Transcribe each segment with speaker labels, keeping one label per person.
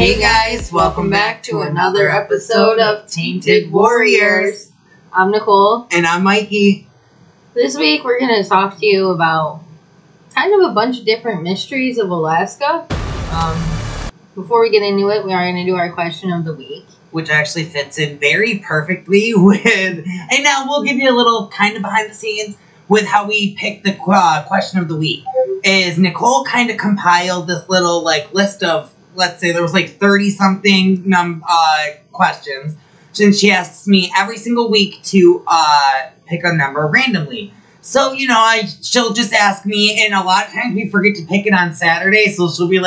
Speaker 1: Hey guys, welcome back to another episode of Tainted Warriors.
Speaker 2: I'm Nicole.
Speaker 1: And I'm Mikey.
Speaker 2: This week we're going to talk to you about kind of a bunch of different mysteries of Alaska. Before we get into it, we are going to do our question of the week.
Speaker 1: Which actually fits in very perfectly with... And now we'll give you a little kind of behind the scenes with how we picked the question of the week. Is Nicole kind of compiled this little list of, let's say there was 30-something questions. And she asks me every single week to pick a number randomly. So, she'll just ask me, and a lot of times we forget to pick it on Saturday, so she'll be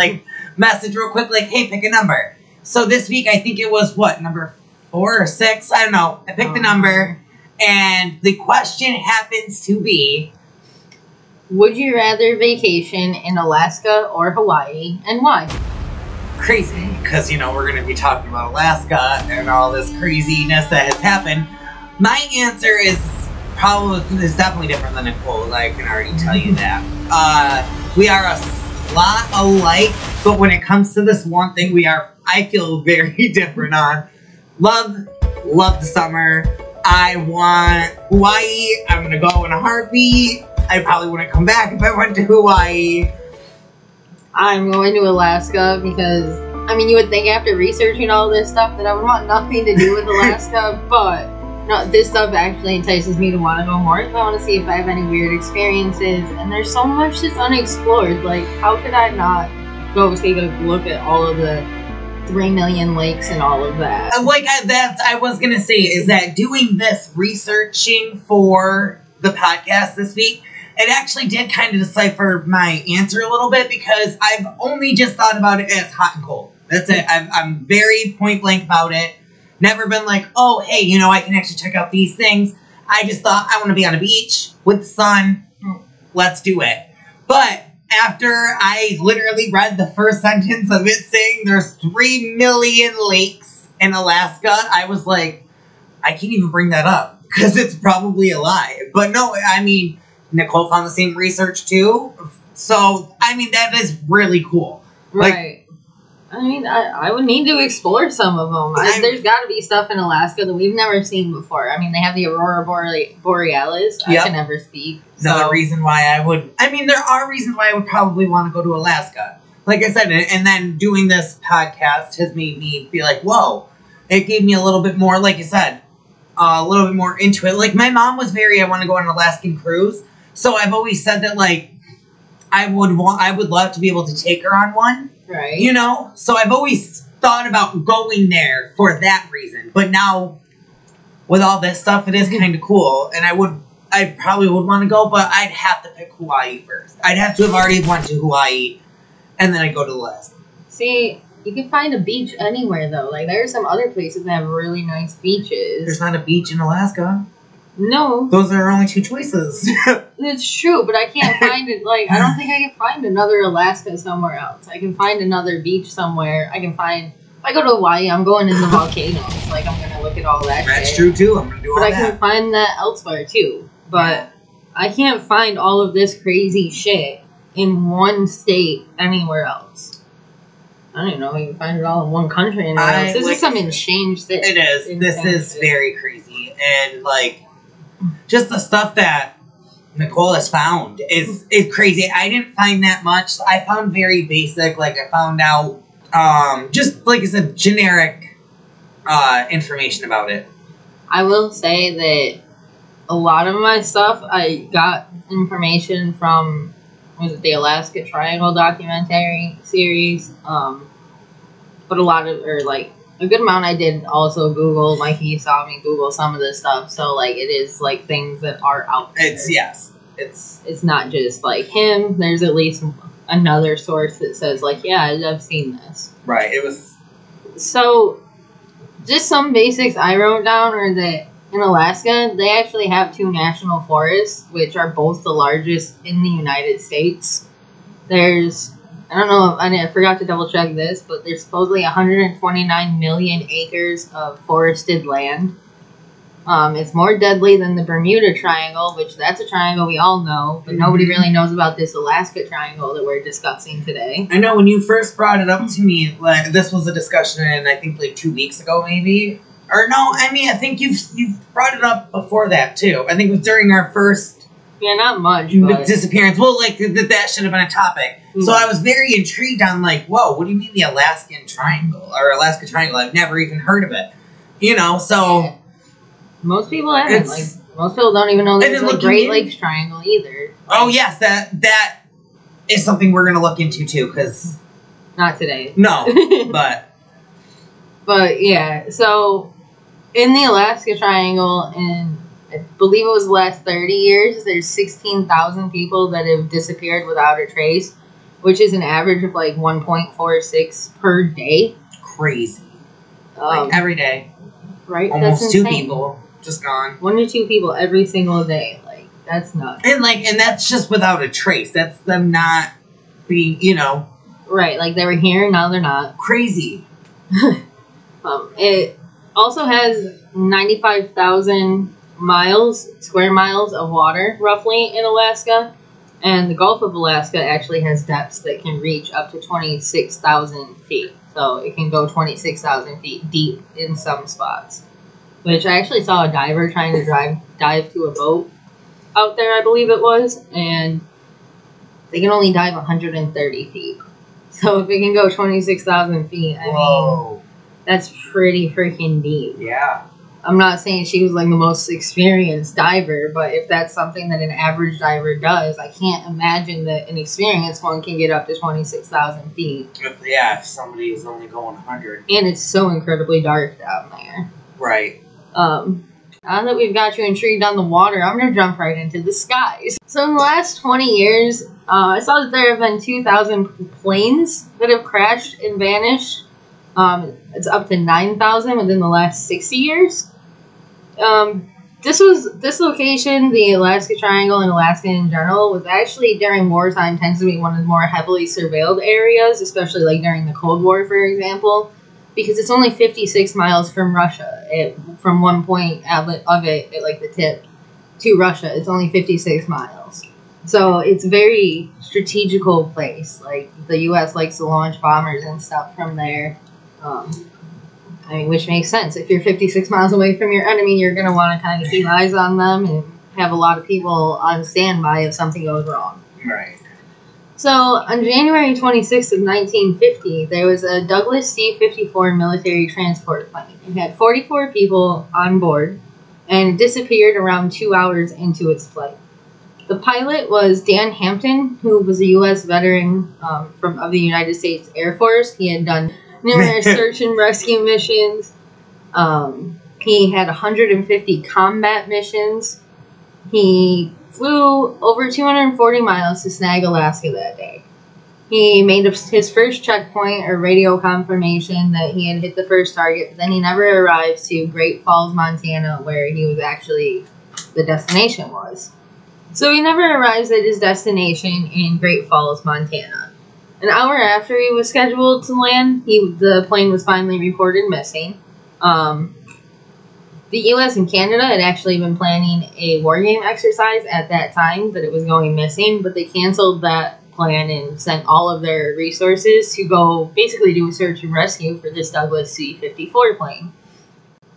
Speaker 1: message real quick, hey, pick a number. So this week, I think it was, number 4 or 6? I don't know. I picked the number, and the question happens to be...
Speaker 2: Would you rather vacation in Alaska or Hawaii, and why?
Speaker 1: Crazy, because, we're going to be talking about Alaska and all this craziness that has happened. My answer is definitely different than Nicole's. I can already tell you that. We are a lot alike, but when it comes to this one thing, I feel very different on. Love the summer. I want Hawaii. I'm going to go in a heartbeat. I probably wouldn't come back if I went to Hawaii.
Speaker 2: I'm going to Alaska because, you would think after researching all this stuff that I would want nothing to do with Alaska, but no, this stuff actually entices me to want to go more. I want to see if I have any weird experiences, and there's so much that's unexplored. How could I not go take a look at all of the 3 million lakes and all of that?
Speaker 1: I was going to say, is that doing this researching for the podcast this week, it actually did kind of decipher my answer a little bit because I've only just thought about it as hot and cold. That's it. I'm very point blank about it. Never been oh, hey, I can actually check out these things. I just thought I want to be on a beach with the sun. Let's do it. But after I literally read the first sentence of it saying there's 3 million lakes in Alaska, I was like, I can't even bring that up because it's probably a lie. But no, Nicole found the same research too. So, that is really cool.
Speaker 2: Right. I would need to explore some of them. There's got to be stuff in Alaska that we've never seen before. They have the Aurora Borealis. I can never speak.
Speaker 1: Another reason why I would... there are reasons why I would probably want to go to Alaska. Like I said, and then doing this podcast has made me be whoa. It gave me a little bit more, like you said, a little bit more into it. My mom was I want to go on an Alaskan cruise. So I've always said that, I would love to be able to take her on one.
Speaker 2: Right.
Speaker 1: So I've always thought about going there for that reason. But now, with all this stuff, it is kind of cool. And I probably would want to go, but I'd have to pick Hawaii first. I'd have to have already went to Hawaii, and then I'd go to Alaska.
Speaker 2: See, you can find a beach anywhere, though. There are some other places that have really nice beaches.
Speaker 1: There's not a beach in Alaska.
Speaker 2: No.
Speaker 1: Those are our only 2 choices.
Speaker 2: It's true, but I can't find it. I don't think I can find another Alaska somewhere else. I can find another beach somewhere. If I go to Hawaii, I'm going in the volcanoes. I'm going to look at all that
Speaker 1: That's
Speaker 2: shit.
Speaker 1: true, too. I'm going to do all that.
Speaker 2: But I can find that elsewhere, too. But I can't find all of this crazy shit in one state anywhere else. I don't even know if you can find it all in one country anywhere else. This is some insane shit.
Speaker 1: It is. This is very crazy. And, just the stuff that Nicole has found is crazy. I didn't find that much. I found very basic. I found out, just, like I said, generic information about it.
Speaker 2: I will say that a lot of my stuff, I got information from, the Alaska Triangle documentary series. But a lot of, a good amount I did also Google. Mikey saw me Google some of this stuff. So, it is, things that are out there. It's not just, him. There's at least another source that says, yeah, I've seen this.
Speaker 1: Right. It was...
Speaker 2: So, just some basics I wrote down are that in Alaska, they actually have 2 national forests, which are both the largest in the United States. There's... I don't know, I forgot to double check this, but there's supposedly 129 million acres of forested land. It's more deadly than the Bermuda Triangle, which that's a triangle we all know, but nobody really knows about this Alaska Triangle that we're discussing today.
Speaker 1: I know when you first brought it up to me, like, this was a discussion in, I think, like 2 weeks ago, maybe. Or no, I mean, I think you've brought it up before that, too. I think it was during our first...
Speaker 2: Yeah, not much, but...
Speaker 1: disappearance. Well, like, that should have been a topic. Mm-hmm. So I was very intrigued on, like, whoa, what do you mean the Alaskan Triangle? Or Alaska Triangle? I've never even heard of it. You know, so...
Speaker 2: Yeah. Most people haven't. Like, most people don't even know there's a Great Lakes Triangle either.
Speaker 1: Oh, yes, that is something we're going to look into, too, because...
Speaker 2: Not today.
Speaker 1: No, but...
Speaker 2: But, yeah, so... In the Alaska Triangle, in I believe it was the last 30 years, there's 16,000 people that have disappeared without a trace, which is an average of like 1.46 per day.
Speaker 1: Crazy. Like every day.
Speaker 2: Right?
Speaker 1: Almost that's 2 people just gone.
Speaker 2: 1 to 2 people every single day. Like, that's nuts.
Speaker 1: And that's just without a trace. That's them not being, you know.
Speaker 2: Right, like they were here, now they're not.
Speaker 1: Crazy.
Speaker 2: It also has 95,000 square miles of water, roughly, in Alaska. And the Gulf of Alaska actually has depths that can reach up to 26,000 feet. So it can go 26,000 feet deep in some spots. Which I actually saw a diver trying to dive to a boat out there, I believe it was. And they can only dive 130 feet. So if it can go 26,000 feet, I mean... That's pretty freaking deep.
Speaker 1: Yeah.
Speaker 2: I'm not saying she was like the most experienced diver, but if that's something that an average diver does, I can't imagine that an experienced one can get up to 26,000 feet.
Speaker 1: If somebody is only going 100.
Speaker 2: And it's so incredibly dark down there.
Speaker 1: Right.
Speaker 2: Now that we've got you intrigued on the water, I'm going to jump right into the skies. So in the last 20 years, I saw that there have been 2,000 planes that have crashed and vanished. It's up to 9,000 within the last 60 years. This location, the Alaska Triangle and Alaska in general, was actually during wartime tends to be one of the more heavily surveilled areas, especially like during the Cold War, for example, because it's only 56 miles from Russia. From one point of it, at like the tip, to Russia, it's only 56 miles. So it's a very strategical place. Like the U.S. likes to launch bombers and stuff from there. I mean, which makes sense. If you're 56 miles away from your enemy, you're going to want to kind of keep eyes on them and have a lot of people on standby if something goes wrong.
Speaker 1: Right.
Speaker 2: So, on January 26th of 1950, there was a Douglas C-54 military transport plane. It had 44 people on board, and it disappeared around 2 hours into its flight. The pilot was Dan Hampton, who was a U.S. veteran of the United States Air Force. He had done numerous search and rescue missions. He had 150 combat missions. He flew over 240 miles to snag Alaska that day. He made his first checkpoint or radio confirmation that he had hit the first target, but then he never arrived to Great Falls, Montana, where he was actually, the destination was. So he never arrives at his destination in Great Falls, Montana. An hour after he was scheduled to land, the plane was finally reported missing. The U.S. and Canada had actually been planning a war game exercise at that time that it was going missing, but they canceled that plan and sent all of their resources to go basically do a search and rescue for this Douglas C-54 plane.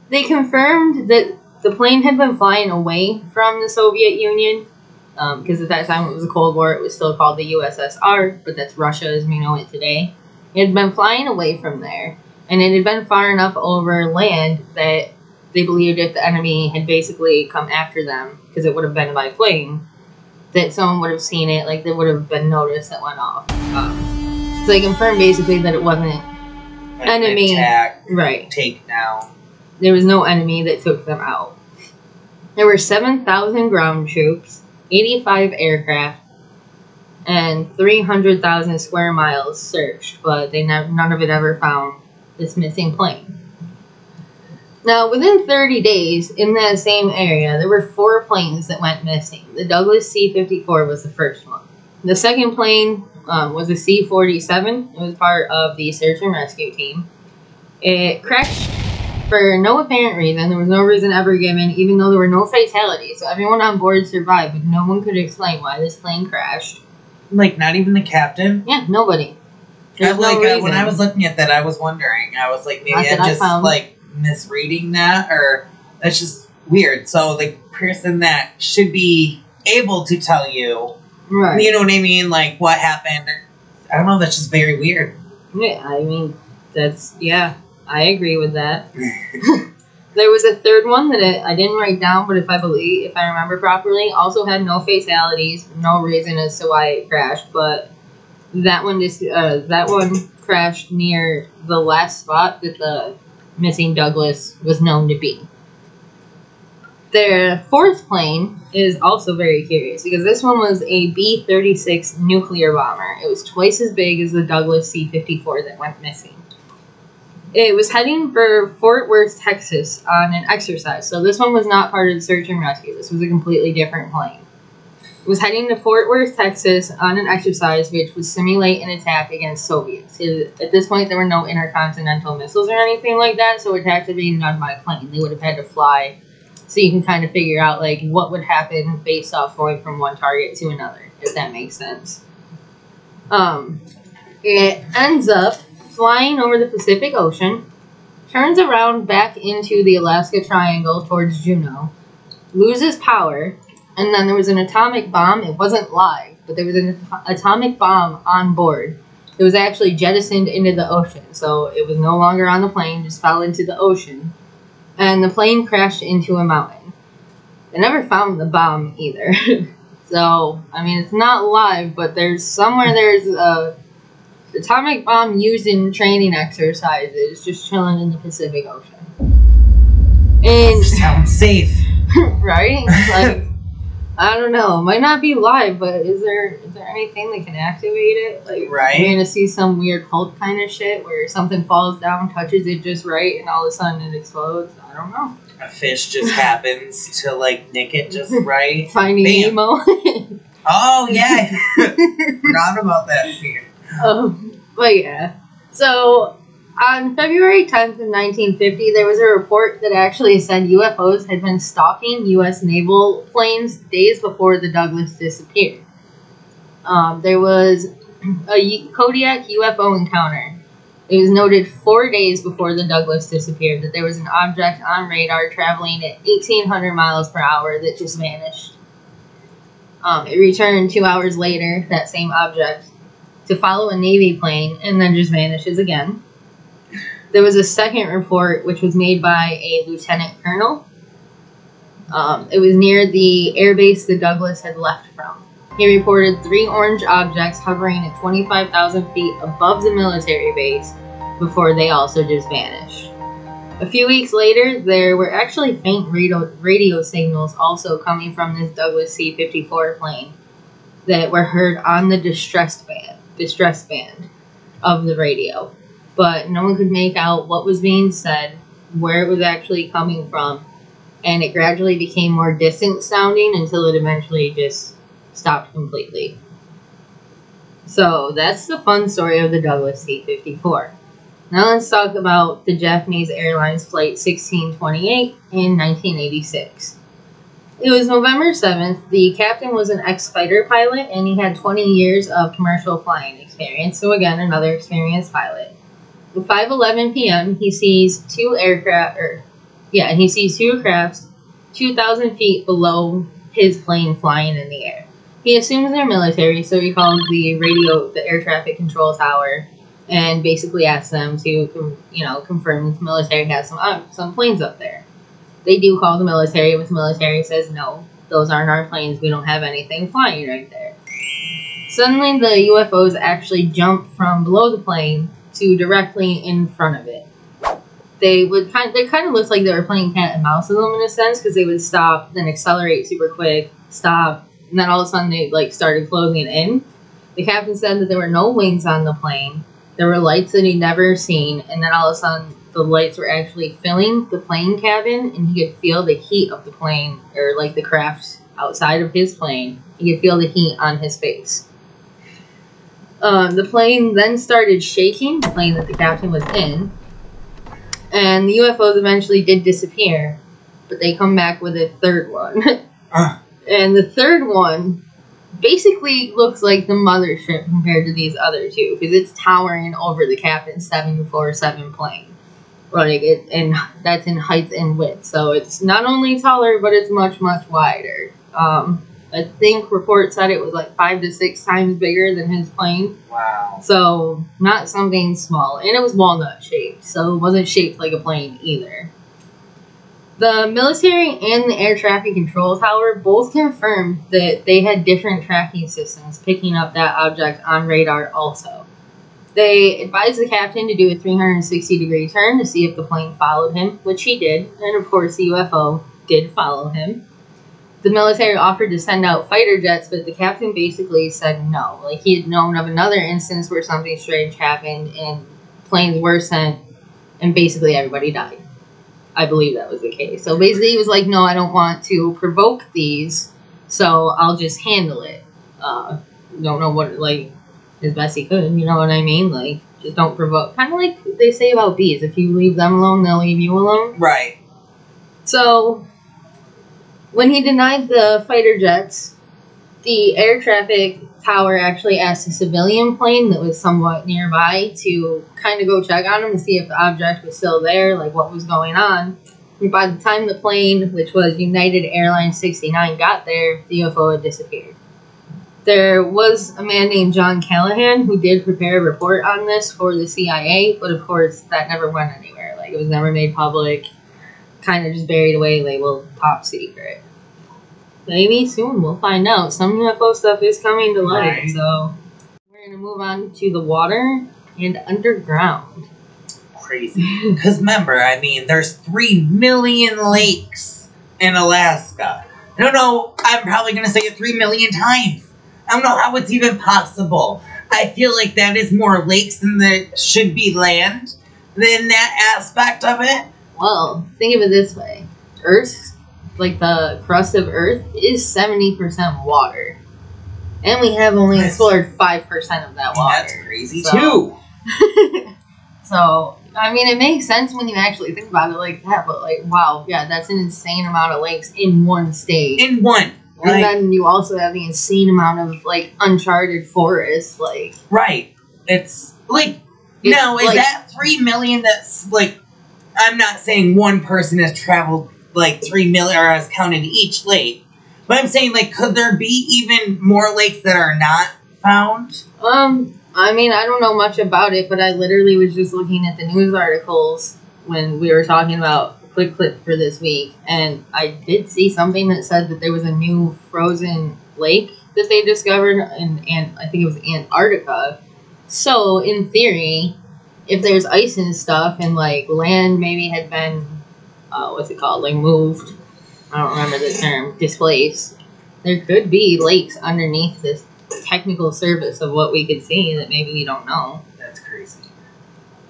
Speaker 2: They confirmed that the plane had been flying away from the Soviet Union, because at that time it was the Cold War. It was still called the USSR, but that's Russia as we know it today. It had been flying away from there, and it had been far enough over land that they believed if the enemy had basically come after them, because it would have been by plane, that someone would have seen it, like there would have been notice that went off. So they confirmed basically that it wasn't an enemy.
Speaker 1: Attack,
Speaker 2: right.
Speaker 1: Take down.
Speaker 2: There was no enemy that took them out. There were 7,000 ground troops, 85 aircraft, and 300,000 square miles searched, but none of it ever found this missing plane. Now, within 30 days, in that same area, there were 4 planes that went missing. The Douglas C-54 was the first one. The second plane was a C-47. It was part of the search and rescue team. It crashed For no apparent reason, there was no reason ever given, even though there were no fatalities. So everyone on board survived, but no one could explain why this plane crashed.
Speaker 1: Like, not even the captain?
Speaker 2: Yeah, nobody.
Speaker 1: When I was looking at that, I was wondering. I was like, maybe I'm just, like, misreading that, or that's just weird. So the person that should be able to tell you,
Speaker 2: right?
Speaker 1: You know what I mean? Like, what happened? I don't know, that's just very weird.
Speaker 2: Yeah, I mean, I agree with that. There was a third one that I didn't write down, but if I remember properly, also had no fatalities, no reason as to why it crashed, but that one crashed near the last spot that the missing Douglas was known to be. The fourth plane is also very curious because this one was a B-36 nuclear bomber. It was twice as big as the Douglas C-54 that went missing. It was heading for Fort Worth, Texas on an exercise. So this one was not part of the search and rescue. This was a completely different plane. It was heading to Fort Worth, Texas on an exercise which would simulate an attack against Soviets. At this point, there were no intercontinental missiles or anything like that, so attacks were being done by plane. They would have had to fly. So you can kind of figure out like what would happen based off going from one target to another, if that makes sense. It ends up flying over the Pacific Ocean, turns around back into the Alaska Triangle towards Juneau, loses power, and then there was an atomic bomb. It wasn't live, but there was an atomic bomb on board. It was actually jettisoned into the ocean, so it was no longer on the plane, just fell into the ocean. And the plane crashed into a mountain. They never found the bomb either. So, I mean, it's not live, but there's a atomic bomb used in training exercises just chilling in the Pacific Ocean. And
Speaker 1: sounds safe.
Speaker 2: Right? Like, I don't know. It might not be live, but is there anything that can activate it? Like,
Speaker 1: right.
Speaker 2: You're gonna see some weird Hulk kind of shit where something falls down, touches it just right, and all of a sudden it explodes. I don't know.
Speaker 1: A fish just happens to like nick it just right.
Speaker 2: Finding Nemo.
Speaker 1: Oh yeah, forgot about that scene.
Speaker 2: But yeah. So on February 10th of 1950, there was a report that actually said UFOs had been stalking U.S. naval planes days before the Douglas disappeared. There was a Kodiak UFO encounter. It was noted 4 days before the Douglas disappeared that there was an object on radar traveling at 1,800 miles per hour that just vanished. It returned 2 hours later, that same object, to follow a Navy plane and then just vanishes again. There was a second report which was made by a lieutenant colonel. It was near the airbase the Douglas had left from. He reported 3 orange objects hovering at 25,000 feet above the military base before they also just vanished. A few weeks later, there were actually faint radio signals also coming from this Douglas C-54 plane that were heard on the distress band of the radio. But no one could make out what was being said, where it was actually coming from, and it gradually became more distant sounding until it eventually just stopped completely. So that's the fun story of the Douglas C-54. Now let's talk about the Japanese Airlines Flight 1628 in 1986. It was November 7th. The captain was an ex-fighter pilot, and he had 20 years of commercial flying experience. So again, another experienced pilot. At 5:11 p.m., he sees two crafts 2,000 feet below his plane flying in the air. He assumes they're military, so he calls the air traffic control tower, and basically asks them to, confirm the military has some planes up there. They do call the military, but the military says, no, those aren't our planes. We don't have anything flying right there. Suddenly, the UFOs actually jump from below the plane to directly in front of it. They kind of looked like they were playing cat and mouse with them in a sense, because they would stop, then accelerate super quick, stop, and then all of a sudden they started closing in. The captain said that there were no wings on the plane. There were lights that he'd never seen, and then all of a sudden the lights were actually filling the plane cabin, and he could feel the heat of the plane, or like the craft outside of his plane. He could feel the heat on his face. The plane then started shaking, the plane that the captain was in, And the UFOs eventually did disappear, but they come back with a third one. And the third one basically looks like the mothership compared to these other two, because it's towering over the Captain's 747 plane. And that's in height and width, so it's not only taller, but it's much, much wider. I think reports said it was like 5 to 6 times bigger than his plane.
Speaker 1: Wow.
Speaker 2: So, not something small. And it was walnut shaped, so it wasn't shaped like a plane either. The military and the air traffic control tower both confirmed that they had different tracking systems picking up that object on radar also. They advised the captain to do a 360-degree turn to see if the plane followed him, which he did, and of course the UFO did follow him. The military offered to send out fighter jets, but the captain basically said no. Like, he had known of another instance where something strange happened and planes were sent and basically everybody died. I believe that was the case. So basically he was like, no, I don't want to provoke these, so I'll just handle it. Don't know what, like, as best he could, you know what I mean? Like, just don't provoke. Kind of like they say about bees. If you leave them alone, they'll leave you alone.
Speaker 1: Right.
Speaker 2: So, when he denied the fighter jets, the air traffic tower actually asked a civilian plane that was somewhat nearby to kind of go check on him and see if the object was still there, like what was going on. And by the time the plane, which was United Airlines 69, got there, the UFO had disappeared. There was a man named John Callahan who did prepare a report on this for the CIA, but of course that never went anywhere. Like, it was never made public, kind of just buried away, labeled top secret. Maybe soon we'll find out. Some UFO stuff is coming to light, right. So we're going to move on to the water and underground.
Speaker 1: Crazy. Because remember, I mean, there's 3 million lakes in Alaska. I don't know, I'm probably going to say it 3 million times. I don't know how it's even possible. I feel like that is more lakes than there should be land than that aspect of it.
Speaker 2: Well, think of it this way. Earth, like the crust of Earth, is 70% water. And we have only explored 5% of that water.
Speaker 1: That's crazy, too.
Speaker 2: So, I mean, it makes sense when you actually think about it like that, but, like, wow, yeah, that's an insane amount of lakes in one state.
Speaker 1: In one.
Speaker 2: And then you also have the insane amount of, like, uncharted forests, like...
Speaker 1: Right. It's, like... Now, is that 3 million that's, like... I'm not saying one person has traveled, like, 3 million, or has counted each lake. But I'm saying, like, could there be even more lakes that are not found?
Speaker 2: I mean, I don't know much about it, but I literally was just looking at the news articles when we were talking about a quick clip for this week, and I did see something that said that there was a new frozen lake that they discovered in I think it was Antarctica. So, in theory, if there's ice and stuff, and, like, land maybe had been, what's it called, like, moved, I don't remember the term, displaced, there could be lakes underneath this technical surface of what we could see that maybe we don't know.
Speaker 1: That's crazy.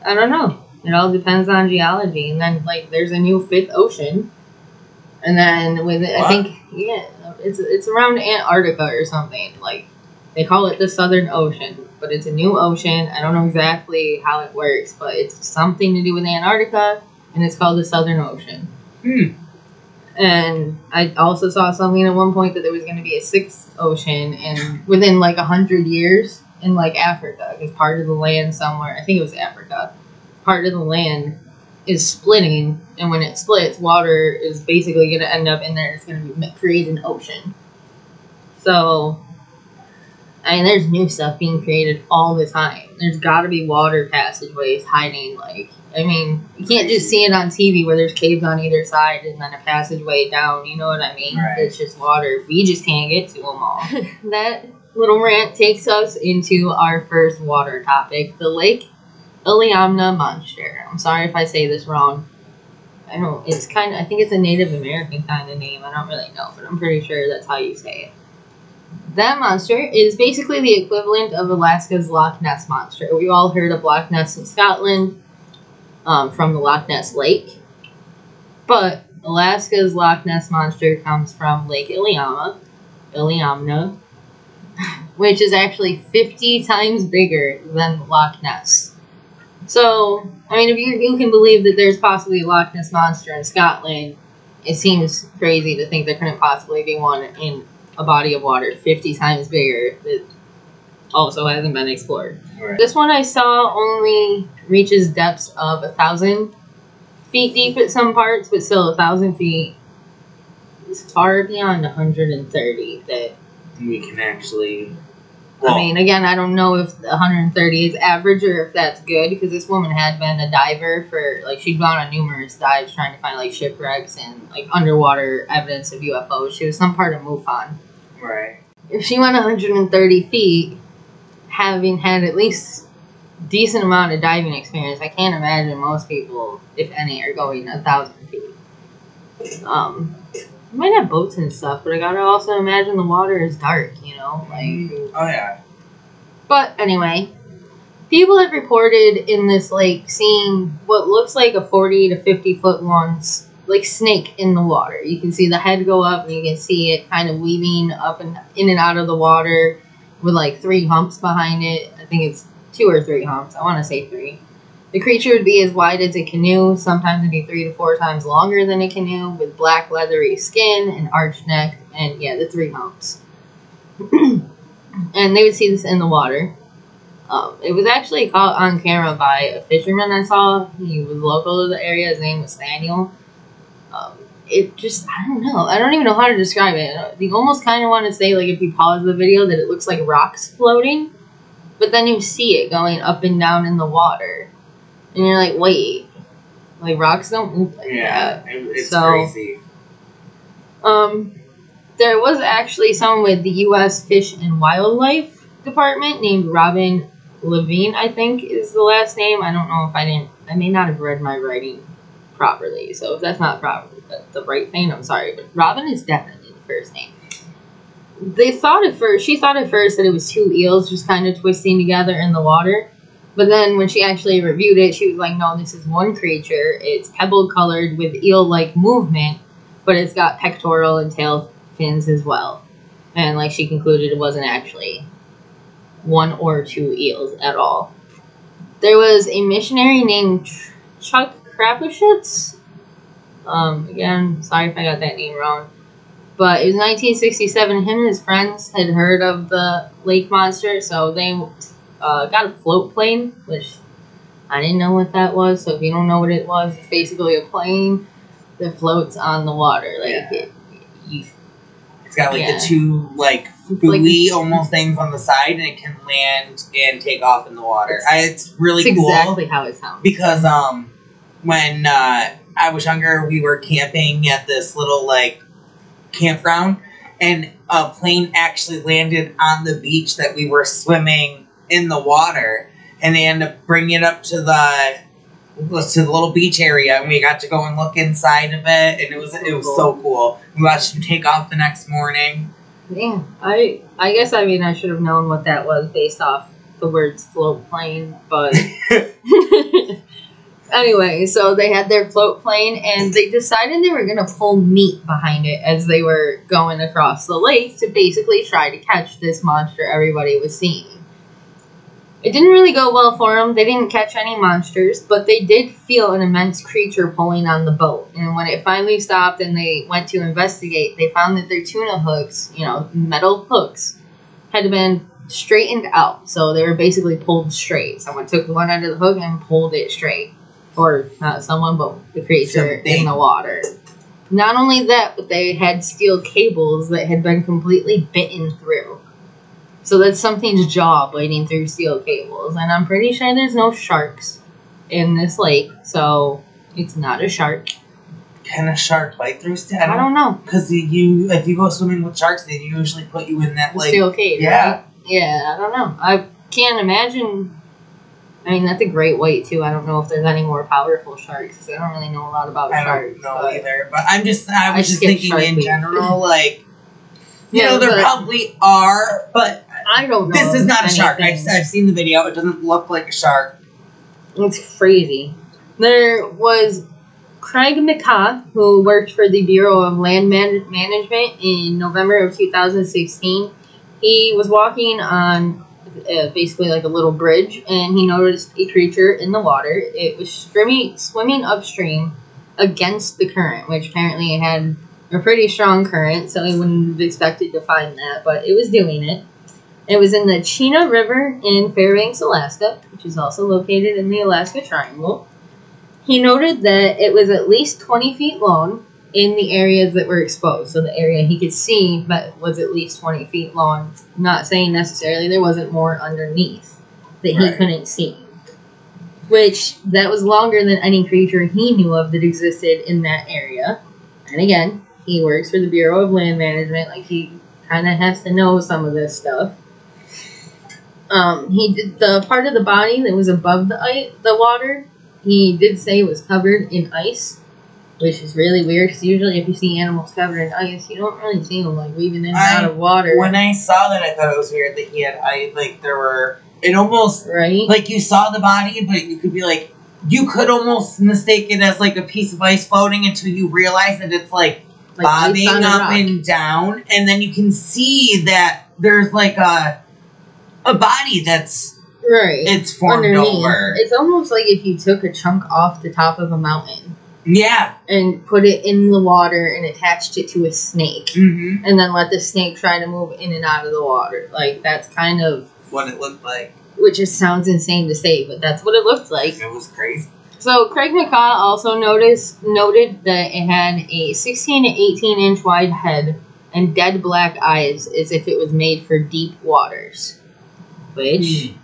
Speaker 2: I don't know. It all depends on geology. And then, like, there's a new 5th ocean. And then with it, I think, yeah, it's around Antarctica or something. Like, they call it the Southern Ocean. But it's a new ocean. I don't know exactly how it works, but it's something to do with Antarctica. And it's called the Southern Ocean. And I also saw something at one point that there was going to be a 6th ocean within, like, 100 years in, like, Africa. Because part of the land somewhere, I think it was Africa, part of the land is splitting, and when it splits, water is basically going to end up in there. It's going to create an ocean. So, I mean, there's new stuff being created all the time. There's got to be water passageways hiding, like, I mean, you can't just see it on TV where there's caves on either side and then a passageway down, you know what I mean? Right. It's just water. We just can't get to them all. That little rant takes us into our first water topic, the Lake Iliamna Monster. I'm sorry if I say this wrong. I think it's a Native American kind of name. I don't really know, but I'm pretty sure that's how you say it. That monster is basically the equivalent of Alaska's Loch Ness Monster. We've all heard of Loch Ness in Scotland from the Loch Ness Lake. But Alaska's Loch Ness Monster comes from Lake Iliamna, which is actually 50 times bigger than Loch Ness. So, I mean, if you can believe that there's possibly a Loch Ness Monster in Scotland, it seems crazy to think there couldn't possibly be one in a body of water 50 times bigger that also hasn't been explored.
Speaker 1: Right.
Speaker 2: This one I saw only reaches depths of 1,000 feet deep at some parts, but still 1,000 feet is far beyond 130 that
Speaker 1: we can actually...
Speaker 2: I mean, again, I don't know if 130 is average or if that's good, because this woman had been a diver for, like, she'd gone on numerous dives trying to find, like, shipwrecks and, like, underwater evidence of UFOs. She was some part of MUFON.
Speaker 1: Right.
Speaker 2: If she went 130 feet, having had at least decent amount of diving experience, I can't imagine most people, if any, are going 1,000 feet. You might have boats and stuff, but I gotta also imagine the water is dark, you know? Like,
Speaker 1: oh, yeah.
Speaker 2: But anyway, people have reported in this lake seeing what looks like a 40 to 50 foot long, like, snake in the water. You can see the head go up, and you can see it kind of weaving up and in and out of the water with, like, 3 humps behind it. I think it's 2 or 3 humps. I want to say 3. The creature would be as wide as a canoe, sometimes it'd be 3 to 4 times longer than a canoe, with black leathery skin, an arched neck, and yeah, the 3 humps. And they would see this in the water. It was actually caught on camera by a fisherman I saw. He was local to the area. His name was Daniel. It just, I don't know. I don't even know how to describe it. You almost kind of want to say, like, if you pause the video, that it looks like rocks floating. But then you see it going up and down in the water. And you're like, wait, like, rocks don't move like that.
Speaker 1: It's crazy.
Speaker 2: There was actually someone with the U.S. Fish and Wildlife Department named Robin Levine, I think is the last name. I don't know if I may not have read my writing properly. So if that's not probably the right thing, I'm sorry. But Robin is definitely the first name. She thought at first that it was 2 eels just kind of twisting together in the water. But then when she actually reviewed it, she was like, no, this is one creature. It's pebble-colored with eel-like movement, but it's got pectoral and tail fins as well. And, like, she concluded it wasn't actually 1 or 2 eels at all. There was a missionary named Chuck Krapuschitz. Again, sorry if I got that name wrong. But it was 1967. Him and his friends had heard of the lake monster, so they... got a float plane, which I didn't know what that was. So if you don't know what it was, it's basically a plane that floats on the water. Like
Speaker 1: it's got like the 2 like buoy almost things on the side, and it can land and take off in the water. It's really cool.
Speaker 2: Exactly how it sounds.
Speaker 1: Because when I was younger, we were camping at this little like campground, and a plane actually landed on the beach that we were swimming in the water, and they ended up bringing it up to the little beach area, and we got to go and look inside of it, and it was so cool. We watched them take off the next morning.
Speaker 2: Yeah, I guess I should have known what that was based off the words float plane, but anyway, so they had their float plane, and they decided they were gonna pull meat behind it as they were going across the lake to basically try to catch this monster everybody was seeing. It didn't really go well for them. They didn't catch any monsters, but they did feel an immense creature pulling on the boat. And when it finally stopped and they went to investigate, they found that their tuna hooks, metal hooks, had been straightened out. So they were basically pulled straight. Someone took one end of the hook and pulled it straight. Or not someone, but the creature in the water. Not only that, but they had steel cables that had been completely bitten through. So that's something's jaw biting through steel cables. And I'm pretty sure there's no sharks in this lake, so it's not a shark.
Speaker 1: Can a shark bite through steel?
Speaker 2: I don't know.
Speaker 1: Because if you go swimming with sharks, they usually put you in that, like...
Speaker 2: steel cage, right? Yeah, I don't know. I can't imagine... that's a great weight, too. I don't know if there's any more powerful sharks, because I don't really know a lot about sharks.
Speaker 1: I don't know either, but I was just thinking in general, like... there probably are, but...
Speaker 2: I don't know.
Speaker 1: This is not a shark. I've seen the video. It doesn't look like a shark.
Speaker 2: It's crazy. There was Craig McCaw, who worked for the Bureau of Land Management in November of 2016. He was walking on basically like a little bridge, and he noticed a creature in the water. It was swimming upstream against the current, which apparently it had a pretty strong current, so he wouldn't have expected to find that, but it was doing it. It was in the Chena River in Fairbanks, Alaska, which is also located in the Alaska Triangle. He noted that it was at least 20 feet long in the areas that were exposed. So the area he could see but was at least 20 feet long. Not saying necessarily there wasn't more underneath that he couldn't see. Which, that was longer than any creature he knew of that existed in that area. And again, he works for the Bureau of Land Management. Like, he kind of has to know some of this stuff. He did the part of the body that was above the water. He did say it was covered in ice, which is really weird, because usually if you see animals covered in ice, you don't really see them, like, weaving in and out of water.
Speaker 1: When I saw that, I thought it was weird that he had ice, like, there were, it almost, like, you saw the body, but you could be like, you could almost mistake it as, like, a piece of ice floating until you realize that it's, like bobbing up and down, and then you can see that there's, like, a body that's it's formed underneath. Over.
Speaker 2: It's almost like if you took a chunk off the top of a mountain.
Speaker 1: Yeah.
Speaker 2: And put it in the water and attached it to a snake. Mm-hmm. And then let the snake try to move in and out of the water. Like, that's kind of
Speaker 1: what it looked like.
Speaker 2: Which just sounds insane to say, but that's what it looked like.
Speaker 1: It was crazy.
Speaker 2: So Craig McCaw also noted that it had a 16 to 18 inch wide head and dead black eyes, as if it was made for deep waters. Which,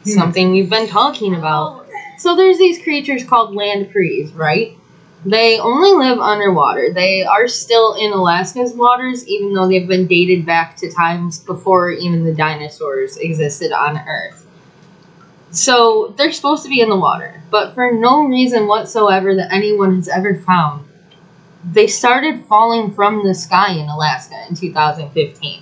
Speaker 2: something we've been talking about. So there's these creatures called land prees, right? They only live underwater. They are still in Alaska's waters, even though they've been dated back to times before even the dinosaurs existed on Earth. So they're supposed to be in the water, but for no reason whatsoever that anyone has ever found, they started falling from the sky in Alaska in 2015.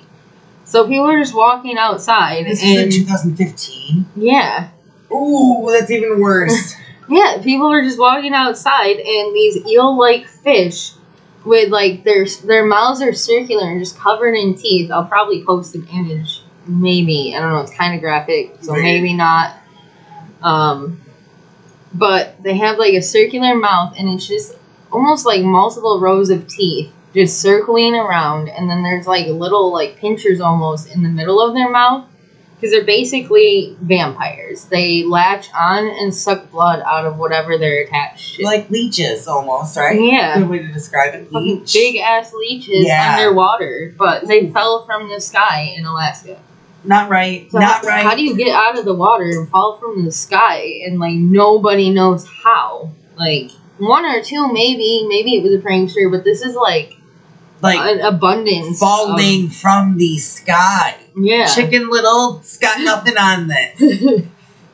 Speaker 2: So people were just walking outside.
Speaker 1: This was in 2015?
Speaker 2: Yeah.
Speaker 1: Ooh, that's even worse.
Speaker 2: Yeah, people were just walking outside, and these eel-like fish with, like, their mouths are circular and just covered in teeth. I'll probably post an image. Maybe. I don't know. It's kind of graphic, so maybe not. But they have, like, a circular mouth, and it's just almost like multiple rows of teeth just circling around, and then there's, like, little, like, pinchers almost in the middle of their mouth, because they're basically vampires. They latch on and suck blood out of whatever they're attached to.
Speaker 1: Like leeches, almost, right?
Speaker 2: Yeah.
Speaker 1: Good way to describe it.
Speaker 2: Big-ass leeches underwater, but they fell from the sky in Alaska.
Speaker 1: Not right. So not right.
Speaker 2: How do you get out of the water and fall from the sky, and, like, nobody knows how? Like, one or two, maybe it was a prankster, but this is, like an abundance.
Speaker 1: Falling from the sky.
Speaker 2: Yeah.
Speaker 1: Chicken Little's got nothing on this.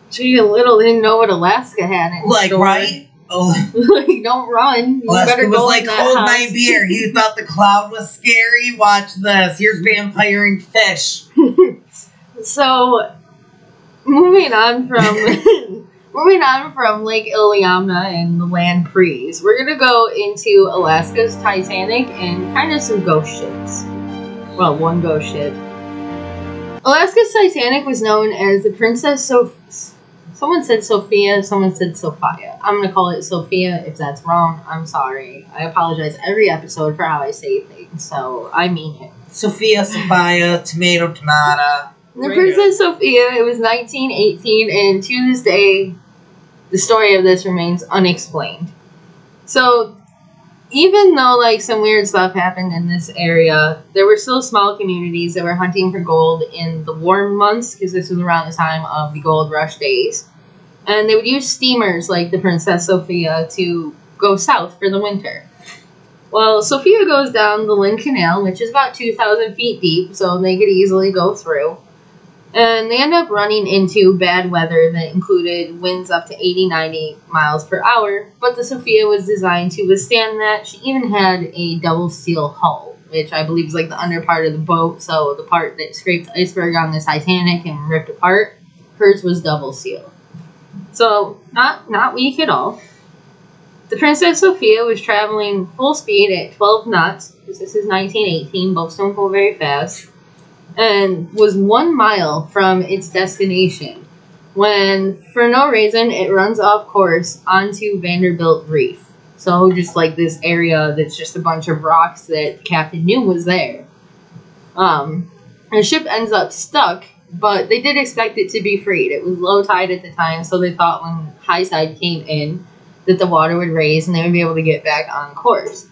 Speaker 2: Chicken Little didn't know what Alaska had in store.
Speaker 1: Right? Oh.
Speaker 2: Like, don't run. You
Speaker 1: Alaska
Speaker 2: better
Speaker 1: was
Speaker 2: go
Speaker 1: like,
Speaker 2: in that
Speaker 1: hold
Speaker 2: house.
Speaker 1: my beer. You thought the cloud was scary? Watch this. Here's vampiring fish.
Speaker 2: So, moving on from Lake Iliamna and the land prees, we're going to go into Alaska's Titanic and kind of some ghost ships. Well, one ghost ship. Alaska's Titanic was known as the Princess Someone said Sophia, someone said Sophia. I'm going to call it Sophia. If that's wrong, I'm sorry. I apologize every episode for how I say things, so I mean it.
Speaker 1: Sophia, tomato.
Speaker 2: The Princess Sophia, it was 1918, and to this day, the story of this remains unexplained. So, even though, like, some weird stuff happened in this area, there were still small communities that were hunting for gold in the warm months, because this was around the time of the gold rush days. And they would use steamers like the Princess Sophia to go south for the winter. Well, Sophia goes down the Lynn Canal, which is about 2,000 feet deep, so they could easily go through. And they end up running into bad weather that included winds up to 80-90 miles per hour, but the Sophia was designed to withstand that. She even had a double steel hull, which I believe is like the under part of the boat, so the part that scraped the iceberg on the Titanic and ripped apart, hers was double steel. So, not weak at all. The Princess Sophia was traveling full speed at 12 knots, because this is 1918, boats don't go very fast. and was 1 mile from its destination when, for no reason, it runs off course onto Vanderbilt Reef. So just like this area that's just a bunch of rocks that the captain knew was there. The ship ends up stuck, but they did expect it to be freed. It was low tide at the time, so they thought when high tide came in that the water would raise and they would be able to get back on course.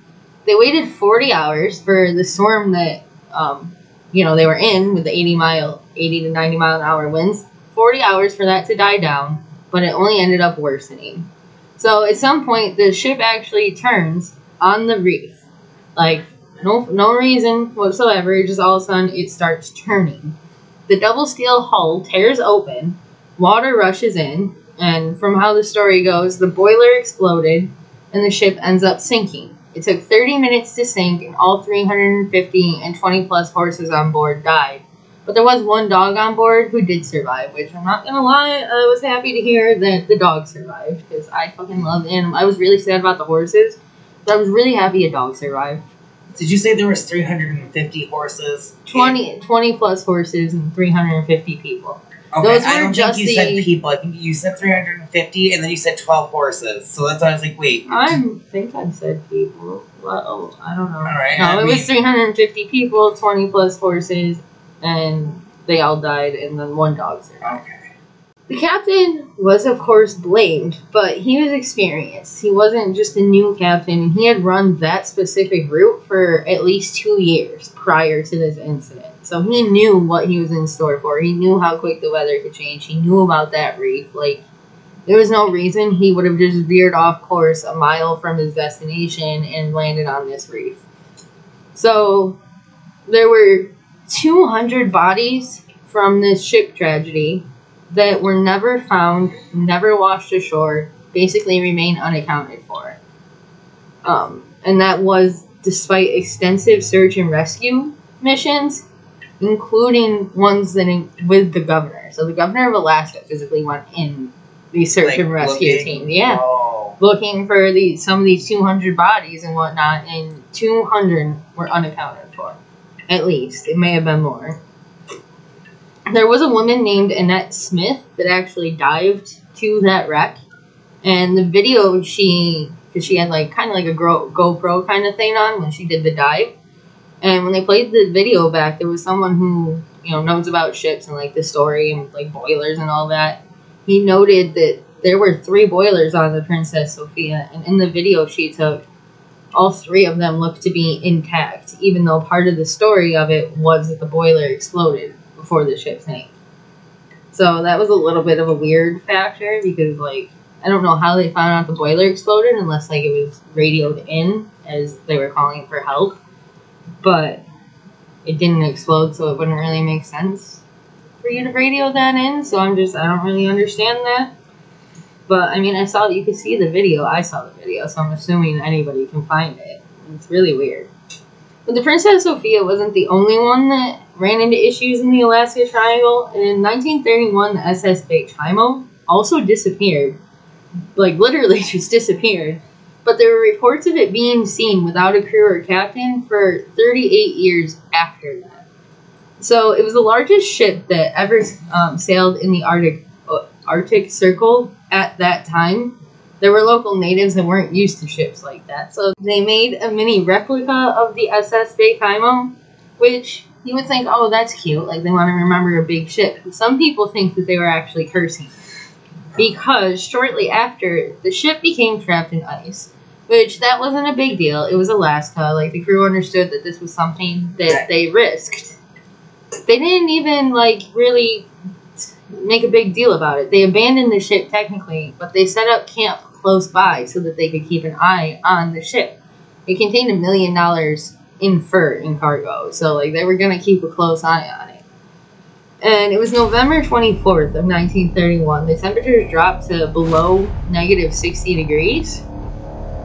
Speaker 2: They waited 40 hours for the storm that they were in with the 80 to 90 mile an hour winds. 40 hours for that to die down, but it only ended up worsening. So at some point, the ship actually turns on the reef. Like, no reason whatsoever, just all of a sudden it starts turning. The double steel hull tears open, water rushes in, and from how the story goes, the boiler exploded and the ship ends up sinking. It took 30 minutes to sink, and all 350 and 20 plus horses on board died. But there was one dog on board who did survive, which I'm not gonna lie, I was happy to hear that the dog survived, because I fucking love animals. I was really sad about the horses, but I was really happy a dog survived.
Speaker 1: Did you say there was 350 horses?
Speaker 2: 20 plus horses and 350 people.
Speaker 1: Okay, those were I don't think you said people. I think you said 350, and then you said 12 horses. So that's why I was like, wait.
Speaker 2: I think I said people. Well, I don't know.
Speaker 1: All right.
Speaker 2: No, it was 350 people, 20 plus horses, and they all died, and then one dog survived.
Speaker 1: Okay.
Speaker 2: The captain was, of course, blamed, but he was experienced. He wasn't just a new captain, and he had run that specific route for at least 2 years prior to this incident. So he knew what he was in store for. He knew how quick the weather could change. He knew about that reef. Like, there was no reason he would have just veered off course a mile from his destination and landed on this reef. So there were 200 bodies from this ship tragedy that were never found, never washed ashore, basically remain unaccounted for. And that was despite extensive search and rescue missions, including ones that with the governor. So the governor of Alaska physically went in the search and rescue team. Yeah.
Speaker 1: Whoa.
Speaker 2: Looking for some of these 200 bodies and whatnot, and 200 were unaccounted for. At least. It may have been more. There was a woman named Annette Smith that actually dived to that wreck. And the video because she had like kind of like a GoPro kind of thing on when she did the dive. And when they played the video back, there was someone who, knows about ships and like the story and like boilers and all that. He noted that there were 3 boilers on the Princess Sophia, and in the video she took, all 3 of them looked to be intact, even though part of the story of it was that the boiler exploded before the ship sank. So that was a little bit of a weird factor, because like, I don't know how they found out the boiler exploded unless like it was radioed in as they were calling for help. But it didn't explode, so it wouldn't really make sense for you to radio that in. So I don't really understand that. But I mean, you could see the video. I saw the video, so I'm assuming anybody can find it. It's really weird. But the Princess Sophia wasn't the only one that ran into issues in the Alaska Triangle. And in 1931, the SS Baikimo also disappeared. Like, literally just disappeared. But there were reports of it being seen without a crew or captain for 38 years after that. So it was the largest ship that ever sailed in the Arctic Circle at that time. There were local natives that weren't used to ships like that. So they made a mini replica of the SS Baikimo, which you would think, oh, that's cute. Like, they want to remember a big ship. Some people think that they were actually cursing, because shortly after, the ship became trapped in ice. Which, that wasn't a big deal. It was Alaska. Like, the crew understood that this was something that they risked. They didn't even, like, really make a big deal about it. They abandoned the ship, technically, but they set up camp close by so that they could keep an eye on the ship. It contained $1 million in fur and cargo. So, like, they were going to keep a close eye on it. And it was November 24th of 1931. The temperatures dropped to below negative 60 degrees.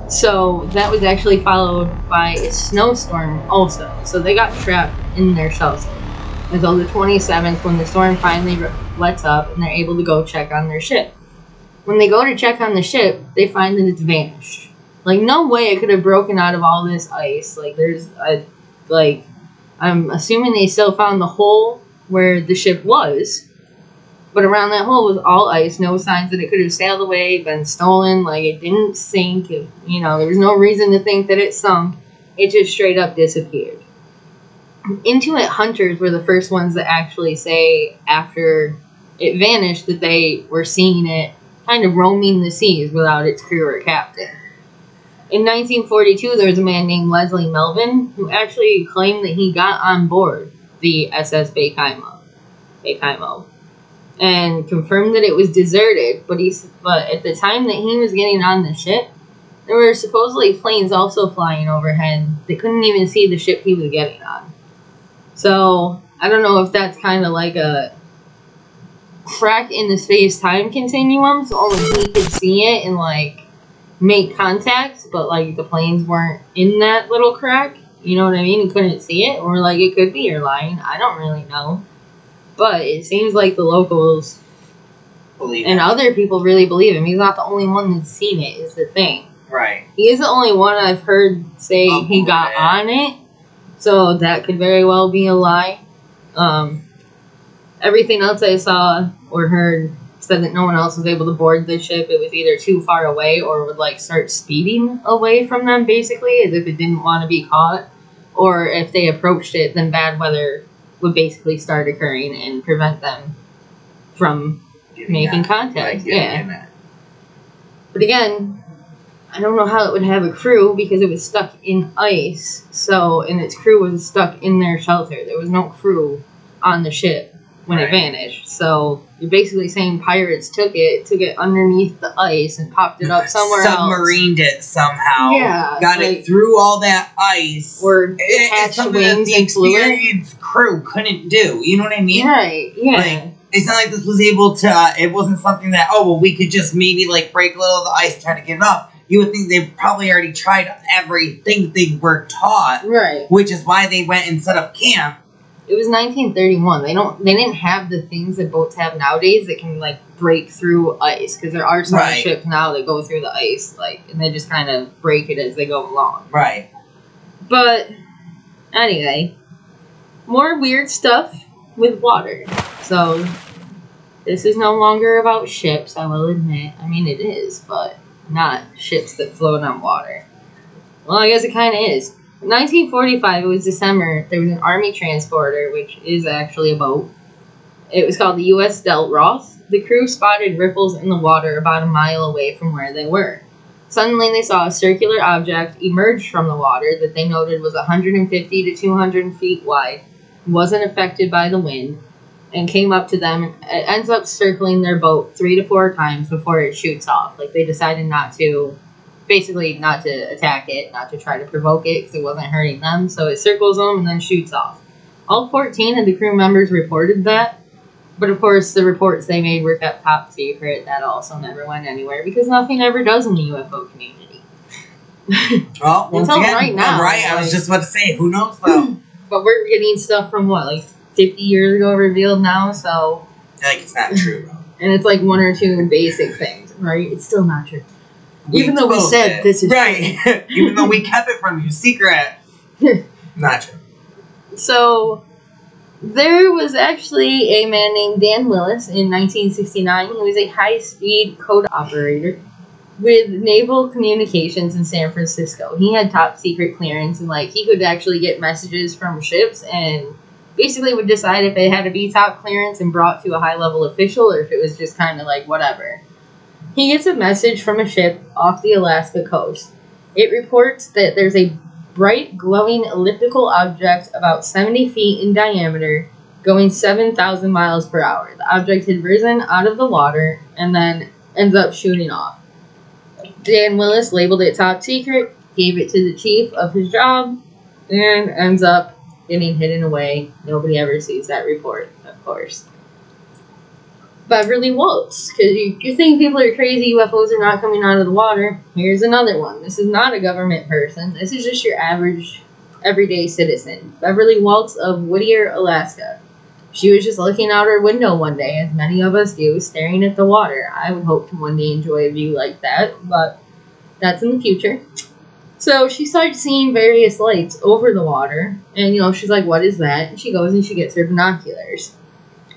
Speaker 2: So that was actually followed by a snowstorm also. So they got trapped in their shelter until the 27th, when the storm finally lets up and they're able to go check on their ship. When they go to check on the ship, they find that it's vanished. Like, no way it could have broken out of all this ice. Like, I'm assuming they still found the hole where the ship was, but around that hole was all ice, no signs that it could have sailed away, been stolen, like it didn't sink, there was no reason to think that it sunk, it just straight up disappeared. Intuit hunters were the first ones that actually say after it vanished that they were seeing it kind of roaming the seas without its crew or captain. In 1942, there was a man named Leslie Melvin who actually claimed that he got on board the SS Baikimo, and confirmed that it was deserted, but at the time that he was getting on the ship, there were supposedly planes also flying overhead that couldn't even see the ship he was getting on. So, I don't know if that's kind of like a crack in the space-time continuum, so only he could see it and, make contact, but, the planes weren't in that little crack. You know what I mean? He couldn't see it, or, it could be you're lying. I don't really know. But it seems like the locals and other people really believe him. He's not the only one that's seen it, is the thing.
Speaker 1: Right.
Speaker 2: He is the only one I've heard say he got on it, so that could very well be a lie. Everything else I saw or heard said that no one else was able to board the ship. It was either too far away or would, start speeding away from them, basically, as if it didn't want to be caught. Or if they approached it, then bad weather would basically start occurring and prevent them from making contact. But again, I don't know how it would have a crew because it was stuck in ice. And its crew was stuck in their shelter. There was no crew on the ship when it vanished. So you're basically saying pirates took it underneath the ice and popped it up somewhere else.
Speaker 1: Submarined it somehow.
Speaker 2: Yeah.
Speaker 1: Got it through all that ice.
Speaker 2: Or attached wings
Speaker 1: the
Speaker 2: and flew it.
Speaker 1: experienced crew couldn't do. You know what I mean?
Speaker 2: Right, yeah.
Speaker 1: It's not like this was able to, it wasn't something that, we could just maybe, break a little of the ice and try to get it up. You would think they probably already tried everything they were taught.
Speaker 2: Right.
Speaker 1: Which is why they went and set up camp.
Speaker 2: It was 1931. They didn't have the things that boats have nowadays that can break through ice, because there are some ships now that go through the ice, and they just kind of break it as they go along.
Speaker 1: Right.
Speaker 2: But anyway, more weird stuff with water. So this is no longer about ships, I will admit. I mean, it is, but not ships that float on water. Well, I guess it kind of is. In 1945, it was December, there was an army transporter, which is actually a boat. It was called the U.S. Del Roth. The crew spotted ripples in the water about a mile away from where they were. Suddenly, they saw a circular object emerge from the water that they noted was 150 to 200 feet wide, wasn't affected by the wind, and came up to them. It ends up circling their boat 3 to 4 times before it shoots off. They decided not to attack it, not to try to provoke it, because it wasn't hurting them. So it circles them and then shoots off. All 14 of the crew members reported that, but of course the reports they made were kept top secret. That also never went anywhere, because nothing ever does in the UFO community.
Speaker 1: Well, once again,
Speaker 2: right now,
Speaker 1: I was just about to say, who knows though?
Speaker 2: But we're getting stuff from 50 years ago revealed now, so
Speaker 1: it's not true.
Speaker 2: And it's 1 or 2 basic things, right? It's still not true. Even though we said this is
Speaker 1: true. Even though we kept it from you, secret. Not true.
Speaker 2: So, there was actually a man named Dan Willis in 1969. He was a high-speed code operator with Naval Communications in San Francisco. He had top-secret clearance, and he could actually get messages from ships, and basically would decide if it had to be top clearance and brought to a high-level official, or if it was just kind of whatever. He gets a message from a ship off the Alaska coast. It reports that there's a bright, glowing elliptical object about 70 feet in diameter going 7,000 miles per hour. The object had risen out of the water and then ends up shooting off. Dan Willis labeled it top secret, gave it to the chief of his job, and ends up getting hidden away. Nobody ever sees that report, of course. Beverly Waltz, because you think people are crazy, UFOs are not coming out of the water. Here's another one. This is not a government person. This is just your average, everyday citizen. Beverly Waltz of Whittier, Alaska. She was just looking out her window one day, as many of us do, staring at the water. I would hope to one day enjoy a view like that, but that's in the future. So she starts seeing various lights over the water, and she's like, "What is that?" And she goes and she gets her binoculars.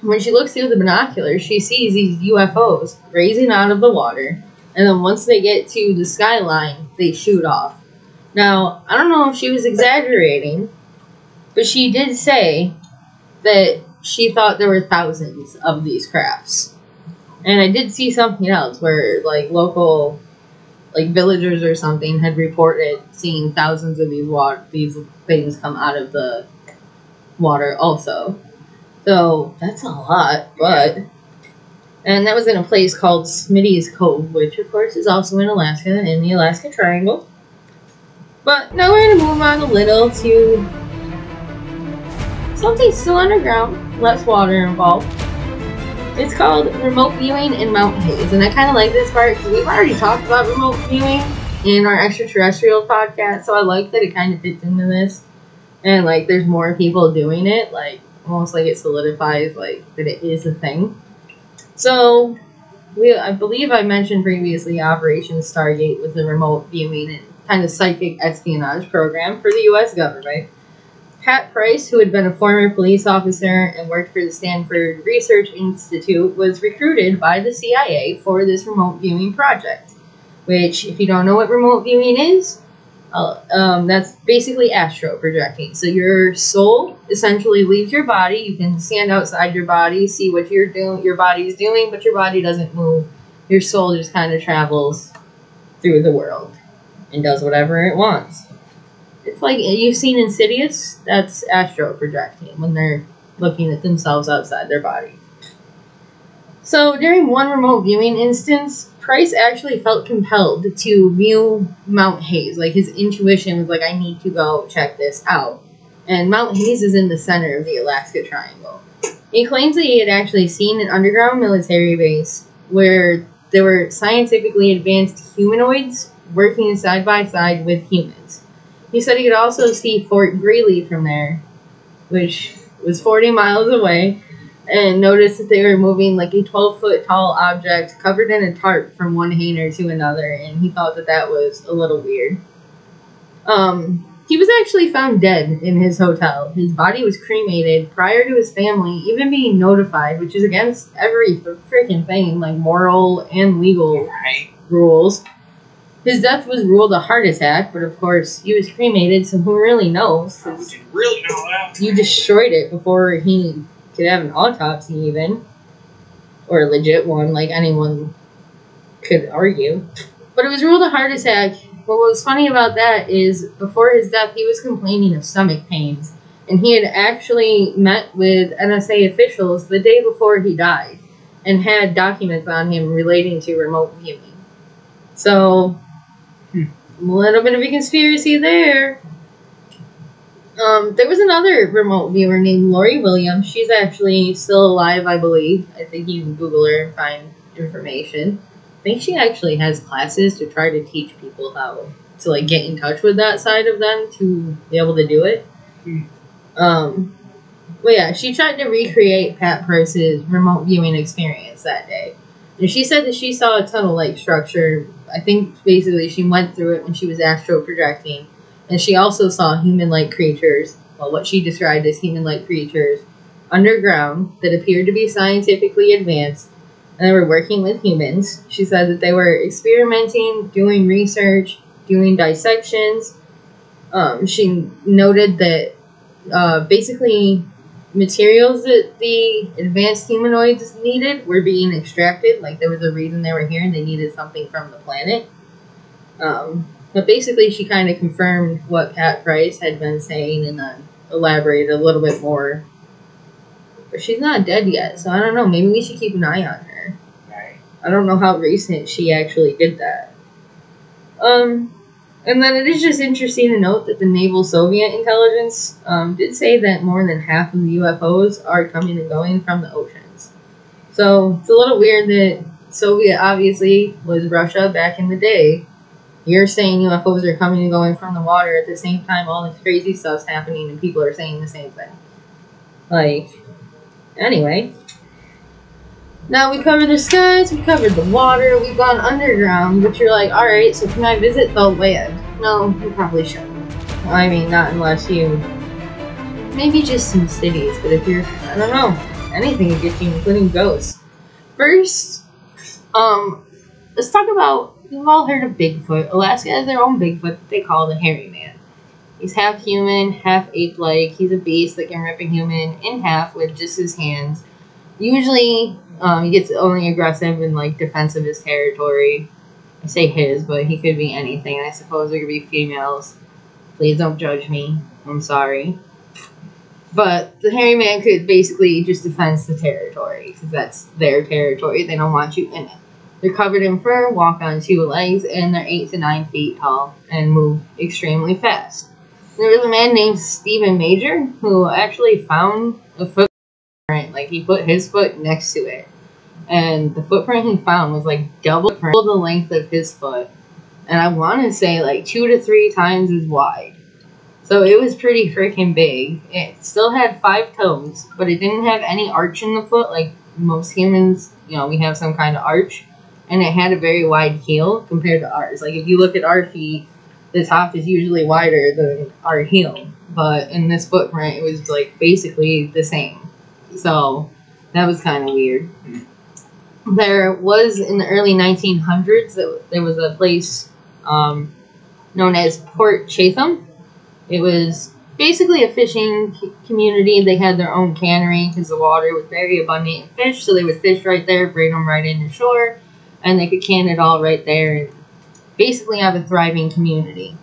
Speaker 2: When she looks through the binoculars, she sees these UFOs raising out of the water, and then once they get to the skyline, they shoot off. Now, I don't know if she was exaggerating, but she did say that she thought there were thousands of these crafts. And I did see something else where, like, local, like, villagers or something had reported seeing thousands of these things come out of the water also. So, that's a lot, but... And that was in a place called Smitty's Cove, which, of course, is also in Alaska, in the Alaska Triangle. But now we're going to move on a little to something still underground, less water involved. It's called remote viewing in Mount Hayes, and I kind of like this part because we've already talked about remote viewing in our extraterrestrial podcast, so I like that it kind of fits into this. And, like, there's more people doing it, like, almost like it solidifies, like, that it is a thing. So, I believe I mentioned previously Operation Stargate was the remote viewing and kind of psychic espionage program for the U.S. government. Pat Price, who had been a former police officer and worked for the Stanford Research Institute, was recruited by the CIA for this remote viewing project. Which, if you don't know what remote viewing is, that's basically astral projecting. So your soul essentially leaves your body. You can stand outside your body, see what your body's doing, but your body doesn't move. Your soul just kind of travels through the world and does whatever it wants. It's like, you've seen Insidious? That's astral projecting, when they're looking at themselves outside their body. So, during one remote viewing instance, Price actually felt compelled to view Mount Hayes. Like, his intuition was like, I need to go check this out. And Mount Hayes is in the center of the Alaska Triangle. He claims that he had actually seen an underground military base where there were scientifically advanced humanoids working side by side with humans. He said he could also see Fort Greely from there, which was 40 miles away, and noticed that they were moving like a 12-foot tall object covered in a tarp from one hangar to another, and he thought that that was a little weird. He was actually found dead in his hotel. His body was cremated prior to his family even being notified, which is against every freaking thing, like moral and legal rules. His death was ruled a heart attack, but of course, he was cremated, so who really knows?
Speaker 1: How would you really know that?
Speaker 2: You destroyed it before he could have an autopsy, even. Or a legit one, like anyone could argue. But it was ruled a heart attack. But what was funny about that is, before his death, he was complaining of stomach pains. And he had actually met with NSA officials the day before he died, and had documents on him relating to remote viewing. So... a little bit of a conspiracy there. There was another remote viewer named Lori Williams. She's actually still alive, I believe. I think you can Google her and find information. I think she actually has classes to try to teach people how to, like, get in touch with that side of them to be able to do it. But yeah, she tried to recreate Pat Price's remote viewing experience that day. And she said that she saw a tunnel-like structure. I think basically she went through it when she was astral projecting. And she also saw human-like creatures, well, what she described as human-like creatures, underground that appeared to be scientifically advanced. And they were working with humans. She said that they were experimenting, doing research, doing dissections. She noted that basically materials that the advanced humanoids needed were being extracted. Like, there was a reason they were here and they needed something from the planet. But basically she kind of confirmed what Pat Price had been saying and then elaborated a little bit more. But she's not dead yet, so I don't know. Maybe we should keep an eye on her.
Speaker 1: Right.
Speaker 2: I don't know how recent she actually did that. And then it is just interesting to note that the Naval Soviet intelligence did say that more than half of the UFOs are coming and going from the oceans. So it's a little weird that Soviet obviously was Russia back in the day. You're saying UFOs are coming and going from the water at the same time all this crazy stuff's happening and people are saying the same thing. Like, anyway. Now we covered the skies, we covered the water, we've gone underground, but you're like, alright, so can I visit the land? No, you probably shouldn't. I mean, not unless you... Maybe just some cities, but if you're, I don't know, anything to get you, including ghosts. First, let's talk about, you've all heard of Bigfoot. Alaska has their own Bigfoot that they call the hairy man. He's half human, half ape-like. He's a beast that can rip a human in half with just his hands. Usually, he gets only aggressive and, like, defensive of his territory. I say his, but he could be anything. I suppose there could be females. Please don't judge me. I'm sorry. But the hairy man could basically just defend the territory, because that's their territory. They don't want you in it. They're covered in fur, walk on two legs, and they're 8 to 9 feet tall, and move extremely fast. There was a man named Stephen Major, who actually found a footprint. Like, he put his foot next to it. And the footprint he found was, like, double the length of his foot. And I want to say, like, 2 to 3 times as wide. So it was pretty freaking big. It still had 5 toes, but it didn't have any arch in the foot. Like most humans, you know, we have some kind of arch. And it had a very wide heel compared to ours. Like, if you look at our feet, the top is usually wider than our heel. But in this footprint, it was, like, basically the same. So that was kind of weird. There was, in the early 1900s, there was a place known as Port Chatham. It was basically a fishing community. They had their own cannery because the water was very abundant in fish, so they would fish right there, bring them right into shore, and they could can it all right there and basically have a thriving community.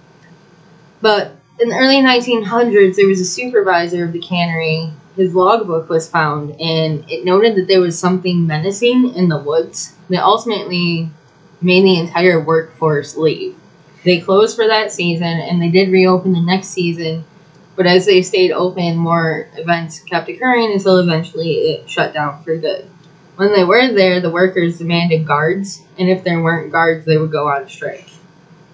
Speaker 2: But in the early 1900s, there was a supervisor of the cannery. His logbook was found, and it noted that there was something menacing in the woods that ultimately made the entire workforce leave. They closed for that season, and they did reopen the next season, but as they stayed open, more events kept occurring until eventually it shut down for good. When they were there, the workers demanded guards, and if there weren't guards, they would go on strike,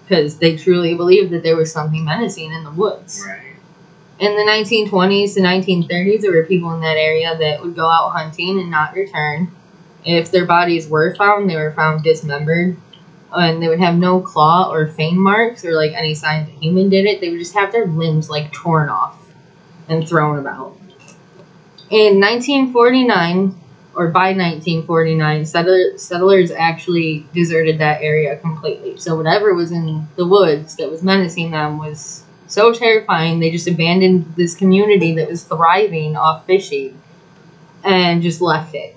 Speaker 2: because they truly believed that there was something menacing in the woods.
Speaker 1: Right.
Speaker 2: In the 1920s to 1930s, there were people in that area that would go out hunting and not return. If their bodies were found, they were found dismembered. And they would have no claw or fang marks or, like, any signs that a human did it. They would just have their limbs, like, torn off and thrown about. In 1949, or by 1949, settlers actually deserted that area completely. So whatever was in the woods that was menacing them was so terrifying, they just abandoned this community that was thriving off fishing and just left it.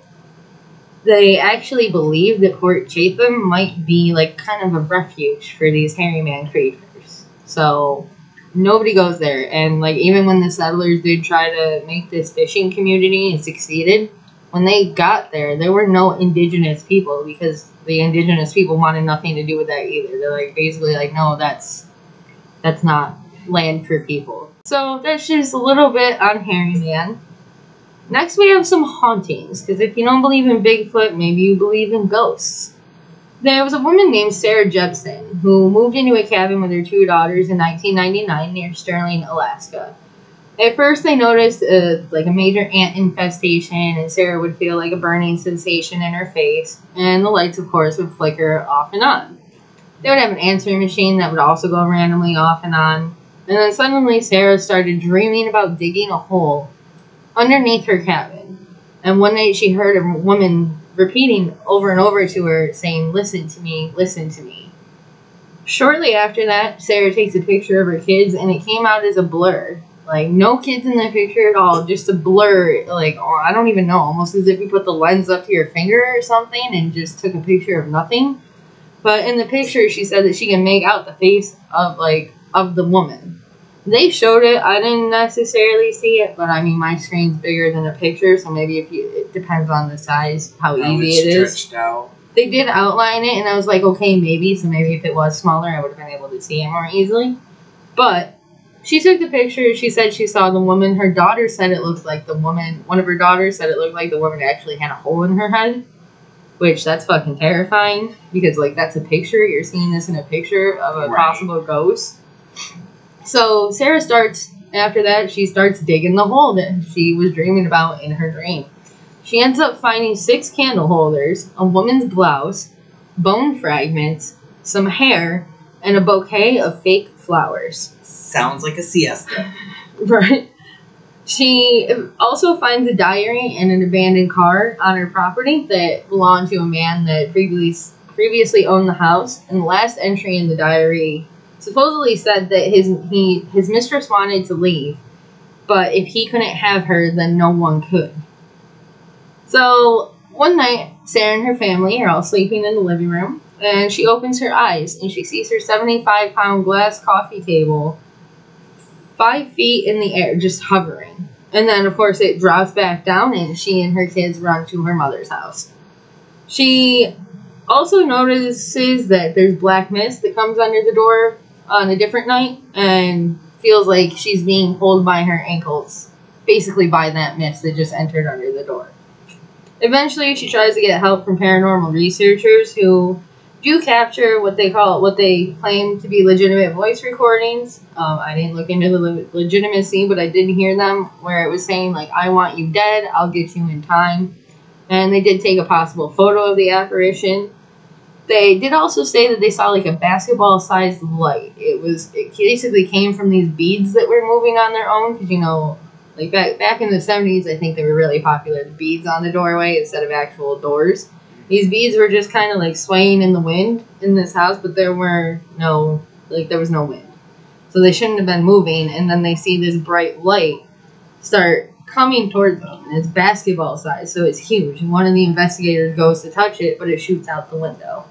Speaker 2: They actually believed that Port Chatham might be, like, kind of a refuge for these hairy man creatures. So nobody goes there. And, like, even when the settlers did try to make this fishing community and succeeded, when they got there, there were no indigenous people because the indigenous people wanted nothing to do with that either. They're, like, basically like, no, that's not land for people. So that's just a little bit on hairy man. Next, we have some hauntings, because if you don't believe in Bigfoot, maybe you believe in ghosts. There was a woman named Sarah Jepson who moved into a cabin with her 2 daughters in 1999 near Sterling, Alaska. At first, they noticed like a major ant infestation, and Sarah would feel like a burning sensation in her face, and the lights, of course, would flicker off and on. They would have an answering machine that would also go randomly off and on, and then suddenly Sarah started dreaming about digging a hole underneath her cabin. And one night she heard a woman repeating over and over to her, saying, "Listen to me, listen to me." Shortly after that, Sarah takes a picture of her kids, and it came out as a blur. Like, no kids in the picture at all, just a blur. Like, oh, I don't even know, almost as if you put the lens up to your finger or something and just took a picture of nothing. But in the picture, she said that she can make out the face of the woman. They showed it. I didn't necessarily see it, but I mean, my screen's bigger than a picture, so maybe it depends on the size, how easy it is.
Speaker 1: Stretched out.
Speaker 2: They did outline it, and I was like, okay, maybe. So maybe if it was smaller, I would have been able to see it more easily. But she took the picture. She said she saw the woman. Her daughter said it looked like the woman. One of her daughters said it looked like the woman actually had a hole in her head, which that's fucking terrifying because, like, that's a picture. You're seeing this in a picture of a possible ghost. So Sarah starts, after that, she starts digging the hole that she was dreaming about in her dream. She ends up finding 6 candle holders, a woman's blouse, bone fragments, some hair, and a bouquet of fake flowers.
Speaker 1: Sounds like a siesta.
Speaker 2: Right. She also finds a diary and an abandoned car on her property that belonged to a man that previously owned the house. And the last entry in the diary supposedly said that his mistress wanted to leave, but if he couldn't have her, then no one could. So one night, Sarah and her family are all sleeping in the living room, and she opens her eyes and she sees her 75-pound glass coffee table 5 feet in the air, just hovering. And then, of course, it drops back down, and she and her kids run to her mother's house. She also notices that there's black mist that comes under the door on a different night, and feels like she's being pulled by her ankles, basically by that mist that just entered under the door. Eventually, she tries to get help from paranormal researchers who do capture what they claim to be legitimate voice recordings. I didn't look into the legitimacy, but I did hear them where it was saying, like, I want you dead, I'll get you in time. And they did take a possible photo of the apparition. They did also say that they saw, like, a basketball-sized light. It basically came from these beads that were moving on their own, because, you know, like, back in the 70s, I think they were really popular, the beads on the doorway instead of actual doors. These beads were just kind of like swaying in the wind in this house, but there was no wind. So they shouldn't have been moving, and then they see this bright light start coming towards them, and it's basketball size, so it's huge. And one of the investigators goes to touch it, but it shoots out the window.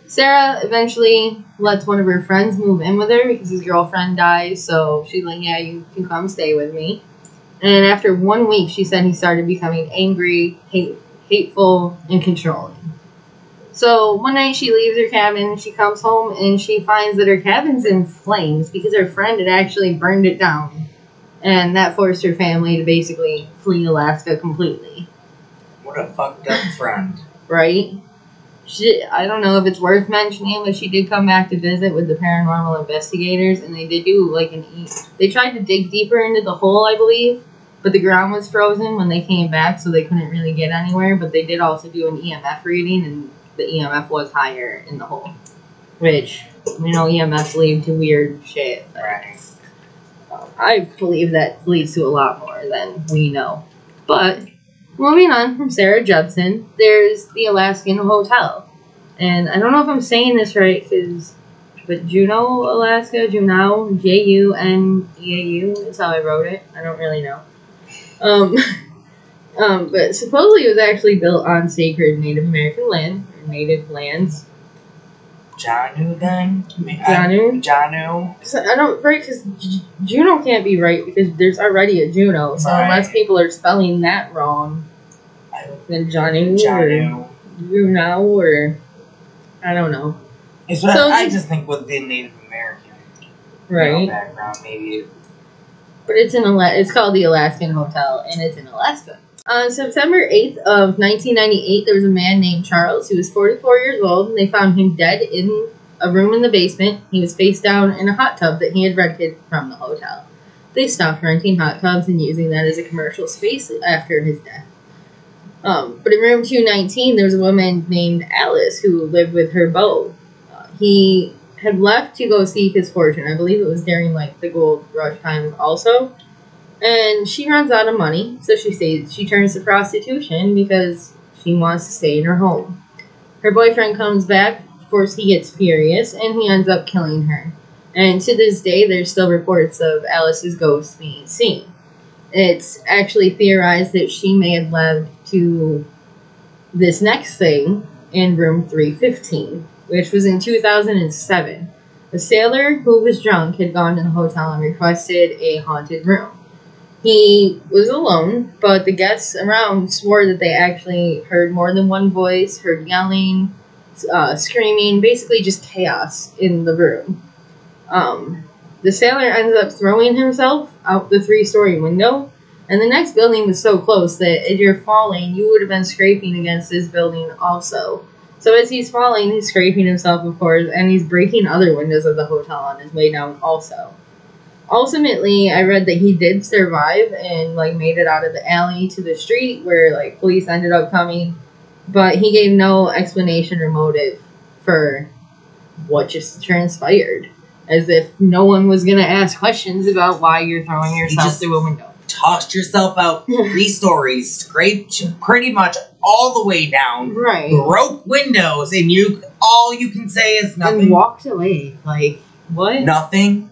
Speaker 2: Sarah eventually lets one of her friends move in with her because his girlfriend dies, so she's like, yeah, you can come stay with me. And after 1 week, she said he started becoming angry, hateful, and controlling. So one night she leaves her cabin, she comes home, and she finds that her cabin's in flames because her friend had actually burned it down. And that forced her family to basically flee Alaska completely.
Speaker 1: What a fucked up friend.
Speaker 2: Right? I don't know if it's worth mentioning, but she did come back to visit with the paranormal investigators, and they did do like they tried to dig deeper into the hole, I believe, but the ground was frozen when they came back, so they couldn't really get anywhere. But they did also do an EMF reading, and the EMF was higher in the hole, which, you know, EMFs lead to weird shit.
Speaker 1: Right.
Speaker 2: I believe that leads to a lot more than we know. But moving on from Sarah Judson, there's the Alaskan Hotel. And I don't know if I'm saying this right, but Juneau, Alaska, Juneau, Juneau is how I wrote it. I don't really know. But supposedly it was actually built on sacred Native American land, or native lands.
Speaker 1: Janu then?
Speaker 2: Janu? I don't, right, because Juneau can't be right because there's already a Juneau, so
Speaker 1: right.
Speaker 2: Unless people are spelling that wrong, then Janu or Juneau, or I don't know.
Speaker 1: I just think with the Native American background, maybe.
Speaker 2: But it's called the Alaskan Hotel, and it's in Alaska. On September 8th of 1998, there was a man named Charles who was 44 years old, and they found him dead in a room in the basement. He was face down in a hot tub that he had rented from the hotel. They stopped renting hot tubs and using that as a commercial space after his death. But in room 219, there was a woman named Alice who lived with her beau. He had left to go seek his fortune. I believe it was during like the gold rush times also. And she runs out of money, so she turns to prostitution because she wants to stay in her home. Her boyfriend comes back, of course he gets furious, and he ends up killing her. And to this day, there's still reports of Alice's ghost being seen. It's actually theorized that she may have led to this next thing in room 315, which was in 2007. A sailor who was drunk had gone to the hotel and requested a haunted room. He was alone, but the guests around swore that they actually heard more than one voice, heard yelling, screaming, basically just chaos in the room. The sailor ended up throwing himself out the 3-story window, and the next building was so close that if you're falling, you would have been scraping against this building also. So as he's falling, he's scraping himself, of course, and he's breaking other windows of the hotel on his way down also. ultimately, I read that he did survive and, like, made it out of the alley to the street where, like, police ended up coming. But he gave no explanation or motive for what just transpired. As if no one was going to ask questions about why you're throwing yourself through a window.
Speaker 1: Tossed yourself out 3 stories, scraped pretty much all the way down.
Speaker 2: Right.
Speaker 1: Broke windows, and all you can say is nothing.
Speaker 2: And walked away. Like, what?
Speaker 1: Nothing.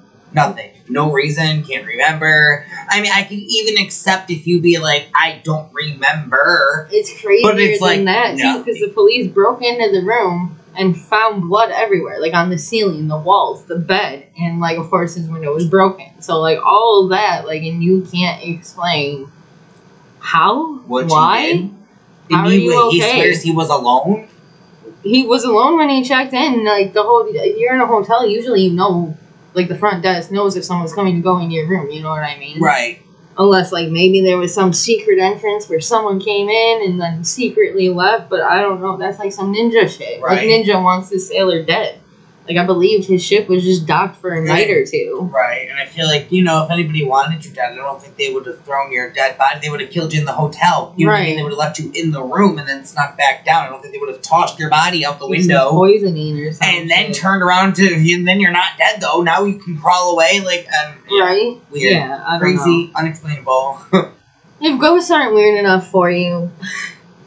Speaker 1: No reason, can't remember. I mean, I can even accept if you be like, I don't remember.
Speaker 2: It's crazier
Speaker 1: but it's
Speaker 2: than that, too, because the police broke into the room and found blood everywhere, like on the ceiling, the walls, the bed, and, like, of course his window was broken. So, like, all of that, like, and you can't explain how, why, how are you okay?
Speaker 1: He swears he was alone?
Speaker 2: He was alone when he checked in. Like, you're in a hotel, usually you know, like, the front desk knows if someone's coming to go into your room, you know what I mean?
Speaker 1: Right.
Speaker 2: Unless, like, maybe there was some secret entrance where someone came in and then secretly left, but I don't know. That's like some ninja shit.
Speaker 1: Right.
Speaker 2: Like, Ninja wants this sailor dead. Like, I believe his ship was just docked for a night or two.
Speaker 1: Right, and I feel like, if anybody wanted you dead, I don't think they would have thrown your dead body. They would have killed you in the hotel. You know what I mean? They would have left you in the room and then snuck back down. I don't think they would have tossed your body out the window.
Speaker 2: Poisoning or something.
Speaker 1: And then turned around and then you're not dead, though. Now you can crawl away. Like,
Speaker 2: right?
Speaker 1: Weird.
Speaker 2: Yeah, I don't
Speaker 1: Crazy,
Speaker 2: know.
Speaker 1: Unexplainable.
Speaker 2: If ghosts aren't weird enough for you...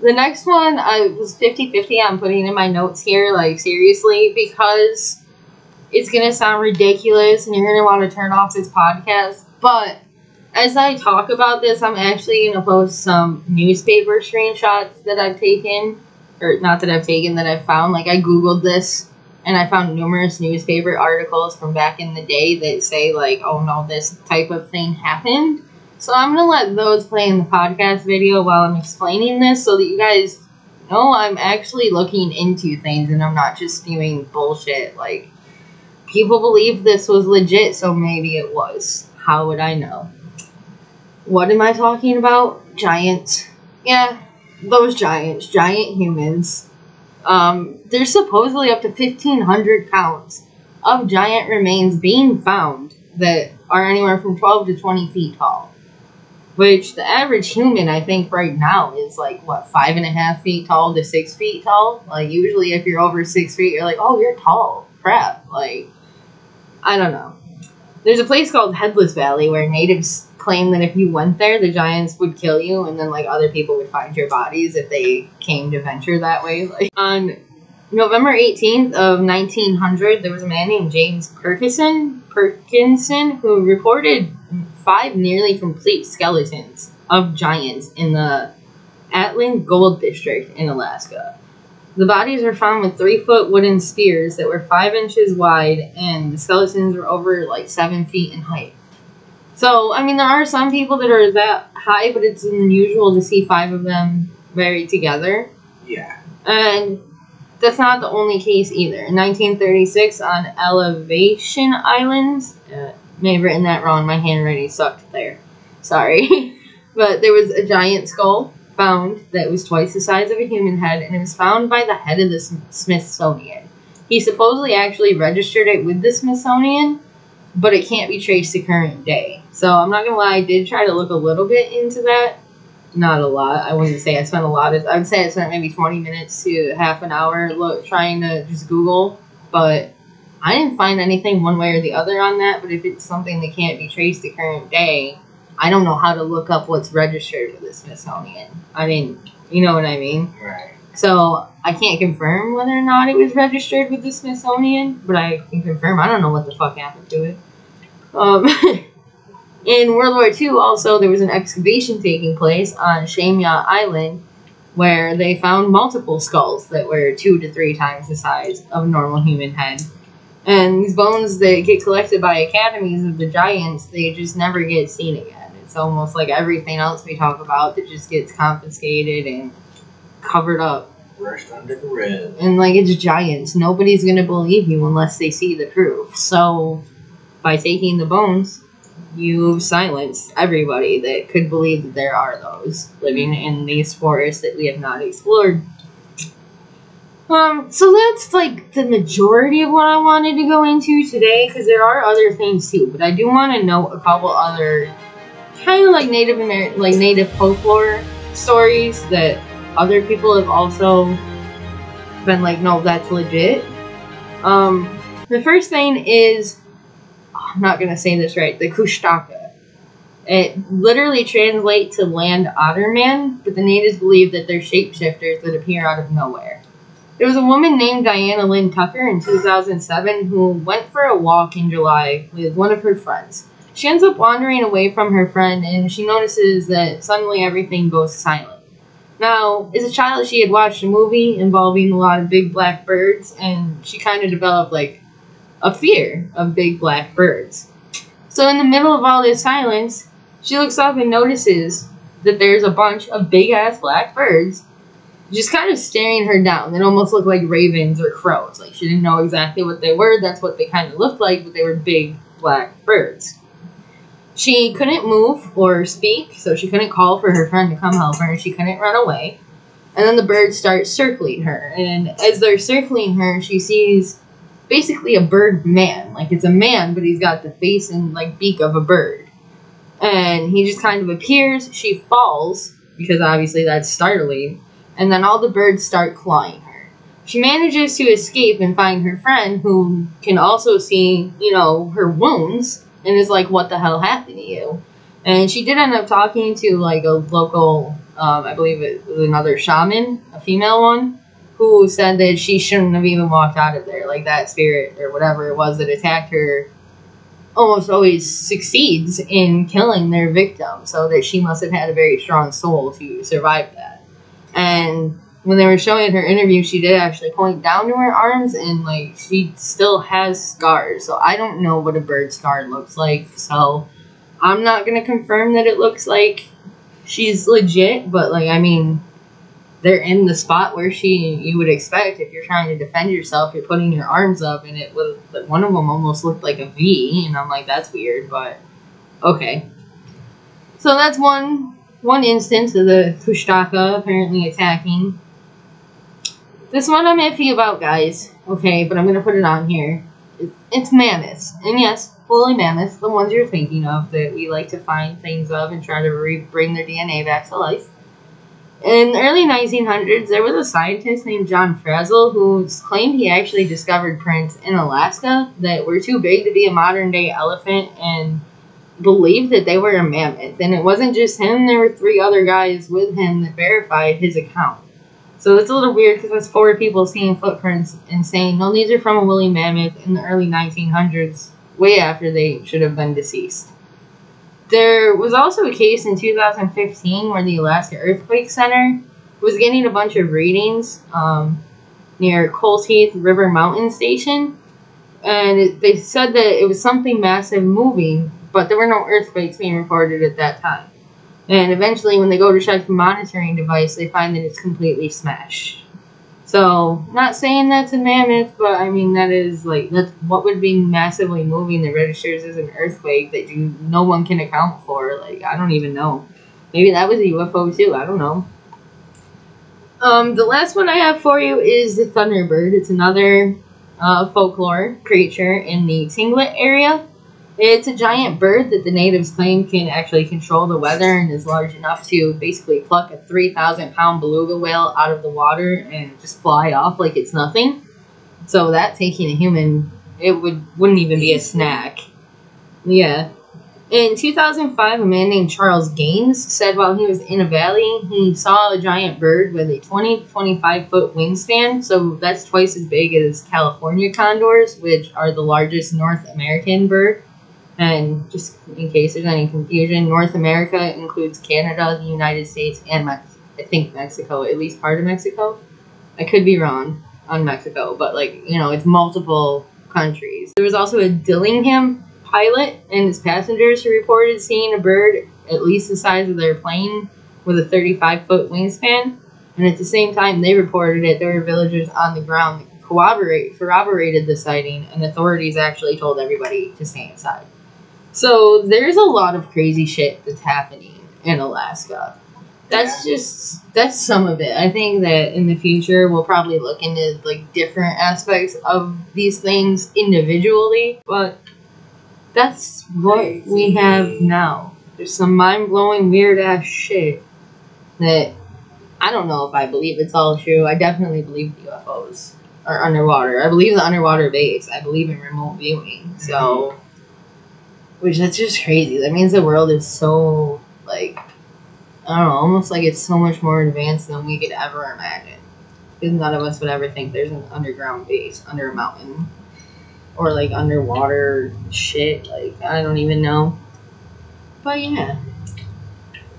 Speaker 2: The next one, I was 50-50 on putting in my notes here, like, seriously, because... It's going to sound ridiculous, and you're going to want to turn off this podcast, but as I talk about this, I'm actually going to post some newspaper screenshots that I've taken, or not that I've taken, that I've found. Like, I Googled this, and I found numerous newspaper articles from back in the day that say, like, oh no, this type of thing happened. So I'm going to let those play in the podcast video while I'm explaining this, so that you guys know I'm actually looking into things, and I'm not just spewing bullshit, like... People believe this was legit, so maybe it was. How would I know? What am I talking about? Giants. Yeah, those giants. Giant humans. There's supposedly up to 1,500 pounds of giant remains being found that are anywhere from 12 to 20 feet tall. Which the average human, I think, right now is like, 5.5 feet tall to 6 feet tall? Like, usually if you're over 6 feet, you're like, oh, you're tall. Crap. Like... I don't know. There's a place called Headless Valley where natives claim that if you went there, the giants would kill you, and then, like, other people would find your bodies if they came to venture that way. Like, on November 18th of 1900, there was a man named James Perkinson, who reported 5 nearly complete skeletons of giants in the Atlin Gold District in Alaska. The bodies were found with 3-foot wooden spears that were 5 inches wide, and the skeletons were over, 7 feet in height. So, I mean, there are some people that are that high, but it's unusual to see 5 of them buried together.
Speaker 1: Yeah.
Speaker 2: And that's not the only case either. In 1936, on Elevation Islands, may have written that wrong, my handwriting sucked there. Sorry. But there was a giant skull found that was twice the size of a human head, and it was found by the head of the Smithsonian. He supposedly actually registered it with the Smithsonian, but it can't be traced to current day. So I'm not gonna lie, I did try to look a little bit into that. Not a lot. I wouldn't say I spent a lot. I would say I spent maybe 20 minutes to half an hour trying to just Google, but I didn't find anything one way or the other on that. But if it's something that can't be traced to current day, I don't know how to look up what's registered with the Smithsonian. I mean, you know what I mean?
Speaker 1: Right.
Speaker 2: So, I can't confirm whether or not it was registered with the Smithsonian, but I can confirm I don't know what the fuck happened to it. In World War II, also, there was an excavation taking place on Shamya Island where they found multiple skulls that were 2 to 3 times the size of a normal human head. And these bones that get collected by academies of the giants, they just never get seen again. It's almost like everything else we talk about that just gets confiscated and covered up.
Speaker 1: Brushed under the rug.
Speaker 2: And, it's giants. Nobody's going to believe you unless they see the proof. So, by taking the bones, you silence everybody that could believe that there are those living in these forests that we have not explored. So that's like the majority of what I wanted to go into today, because there are other things too, but I do want to note a couple other kind of like Native folklore stories that other people have also been like, no, that's legit. The first thing is, I'm not gonna say this right, the Kushtaka. It literally translates to land otter man, but the natives believe that they're shapeshifters that appear out of nowhere. There was a woman named Diana Lynn Tucker in 2007 who went for a walk in July with one of her friends. She ends up wandering away from her friend, and she notices that suddenly everything goes silent. Now, as a child, she had watched a movie involving a lot of big black birds, and she kind of developed like a fear of big black birds. So in the middle of all this silence, she looks up and notices that there's a bunch of big-ass black birds just kind of staring her down. They almost look like ravens or crows. Like, she didn't know exactly what they were. That's what they kind of looked like, but they were big black birds. She couldn't move or speak, so she couldn't call for her friend to come help her, and she couldn't run away. And then the birds start circling her, and as they're circling her, she sees basically a bird man. Like, it's a man, but he's got the face and, like, beak of a bird. And he just kind of appears. She falls, because obviously that's startling. And then all the birds start clawing her. She manages to escape and find her friend, who can also see, her wounds, and is like, what the hell happened to you? And she did end up talking to, like, a local, I believe it was another shaman, a female one, who said that she shouldn't have even walked out of there. Like, that spirit, or whatever it was that attacked her, almost always succeeds in killing their victim, so that she must have had a very strong soul to survive that. And when they were showing her interview, she did actually point down to her arms, and, like, she still has scars. So I don't know what a bird scar looks like, so I'm not going to confirm that it looks like she's legit, but, like, I mean, they're in the spot where you would expect if you're trying to defend yourself, you're putting your arms up, and it was, like, one of them almost looked like a V, and I'm like, that's weird, but okay. So that's one instance of the Kushtaka apparently attacking. This one I'm iffy about, guys. Okay, but I'm going to put it on here. It's mammoths. And yes, fully mammoths, the ones you're thinking of that we like to find things of and try to bring their DNA back to life. In the early 1900s, there was a scientist named John Frazel who claimed he actually discovered prints in Alaska that were too big to be a modern-day elephant, and believed that they were a mammoth. And it wasn't just him, there were 3 other guys with him that verified his account. So it's a little weird because that's 4 people seeing footprints and saying, no, these are from a woolly mammoth in the early 1900s, way after they should have been deceased. There was also a case in 2015 where the Alaska Earthquake Center was getting a bunch of readings near Coal Teeth River Mountain Station. And they said that it was something massive moving, but there were no earthquakes being reported at that time. And eventually, when they go to check the monitoring device, they find that it's completely smashed. So, not saying that's a mammoth, but I mean, that's what would be massively moving that registers as an earthquake that no one can account for. Like, I don't even know. Maybe that was a UFO too, I don't know. The last one I have for you is the thunderbird. It's another folklore creature in the Tlingit area. It's a giant bird that the natives claim can actually control the weather and is large enough to basically pluck a 3,000-pound beluga whale out of the water and just fly off like it's nothing. So that, taking a human, it wouldn't even be a snack. Yeah. In 2005, a man named Charles Gaines said while he was in a valley, he saw a giant bird with a 20 to 25-foot wingspan. So that's twice as big as California condors, which are the largest North American bird. And just in case there's any confusion, North America includes Canada, the United States, and I think Mexico, at least part of Mexico. I could be wrong on Mexico, but it's multiple countries. There was also a Dillingham pilot and his passengers who reported seeing a bird at least the size of their plane with a 35-foot wingspan. And at the same time they reported it, there were villagers on the ground that corroborated the sighting, and authorities actually told everybody to stay inside. So there's a lot of crazy shit that's happening in Alaska. That's some of it. I think that in the future we'll probably look into like different aspects of these things individually, but that's what we have now. There's some mind-blowing weird ass shit that I don't know if I believe it's all true. I definitely believe UFOs are underwater. I believe the underwater base. I believe in remote viewing. So, which that's just crazy. That means the world is so like, I don't know, almost like it's so much more advanced than we could ever imagine. Because none of us would ever think there's an underground base under a mountain. Or like underwater shit. Like, I don't even know. But yeah.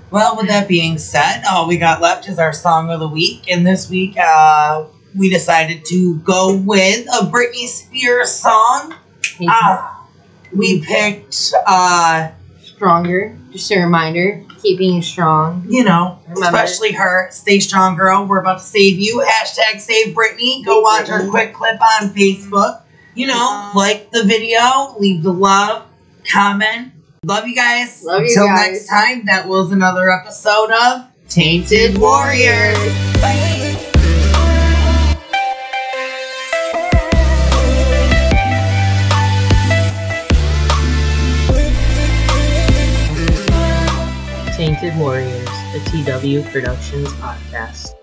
Speaker 1: Well, with that being said, all we got left is our song of the week. And this week, we decided to go with a Britney Spears song. We picked
Speaker 2: Stronger. Just a reminder. Keeping you strong.
Speaker 1: You know, especially her. Stay strong, girl. We're about to save you. Hashtag save Britney. Go watch our quick clip on Facebook. You know, like the video. Leave the love. Comment. Love you guys.
Speaker 2: Love you
Speaker 1: Until
Speaker 2: guys.
Speaker 1: next time, that was another episode of Tainted Warriors. Bye.
Speaker 2: Tainted Warriors, a TW Productions podcast.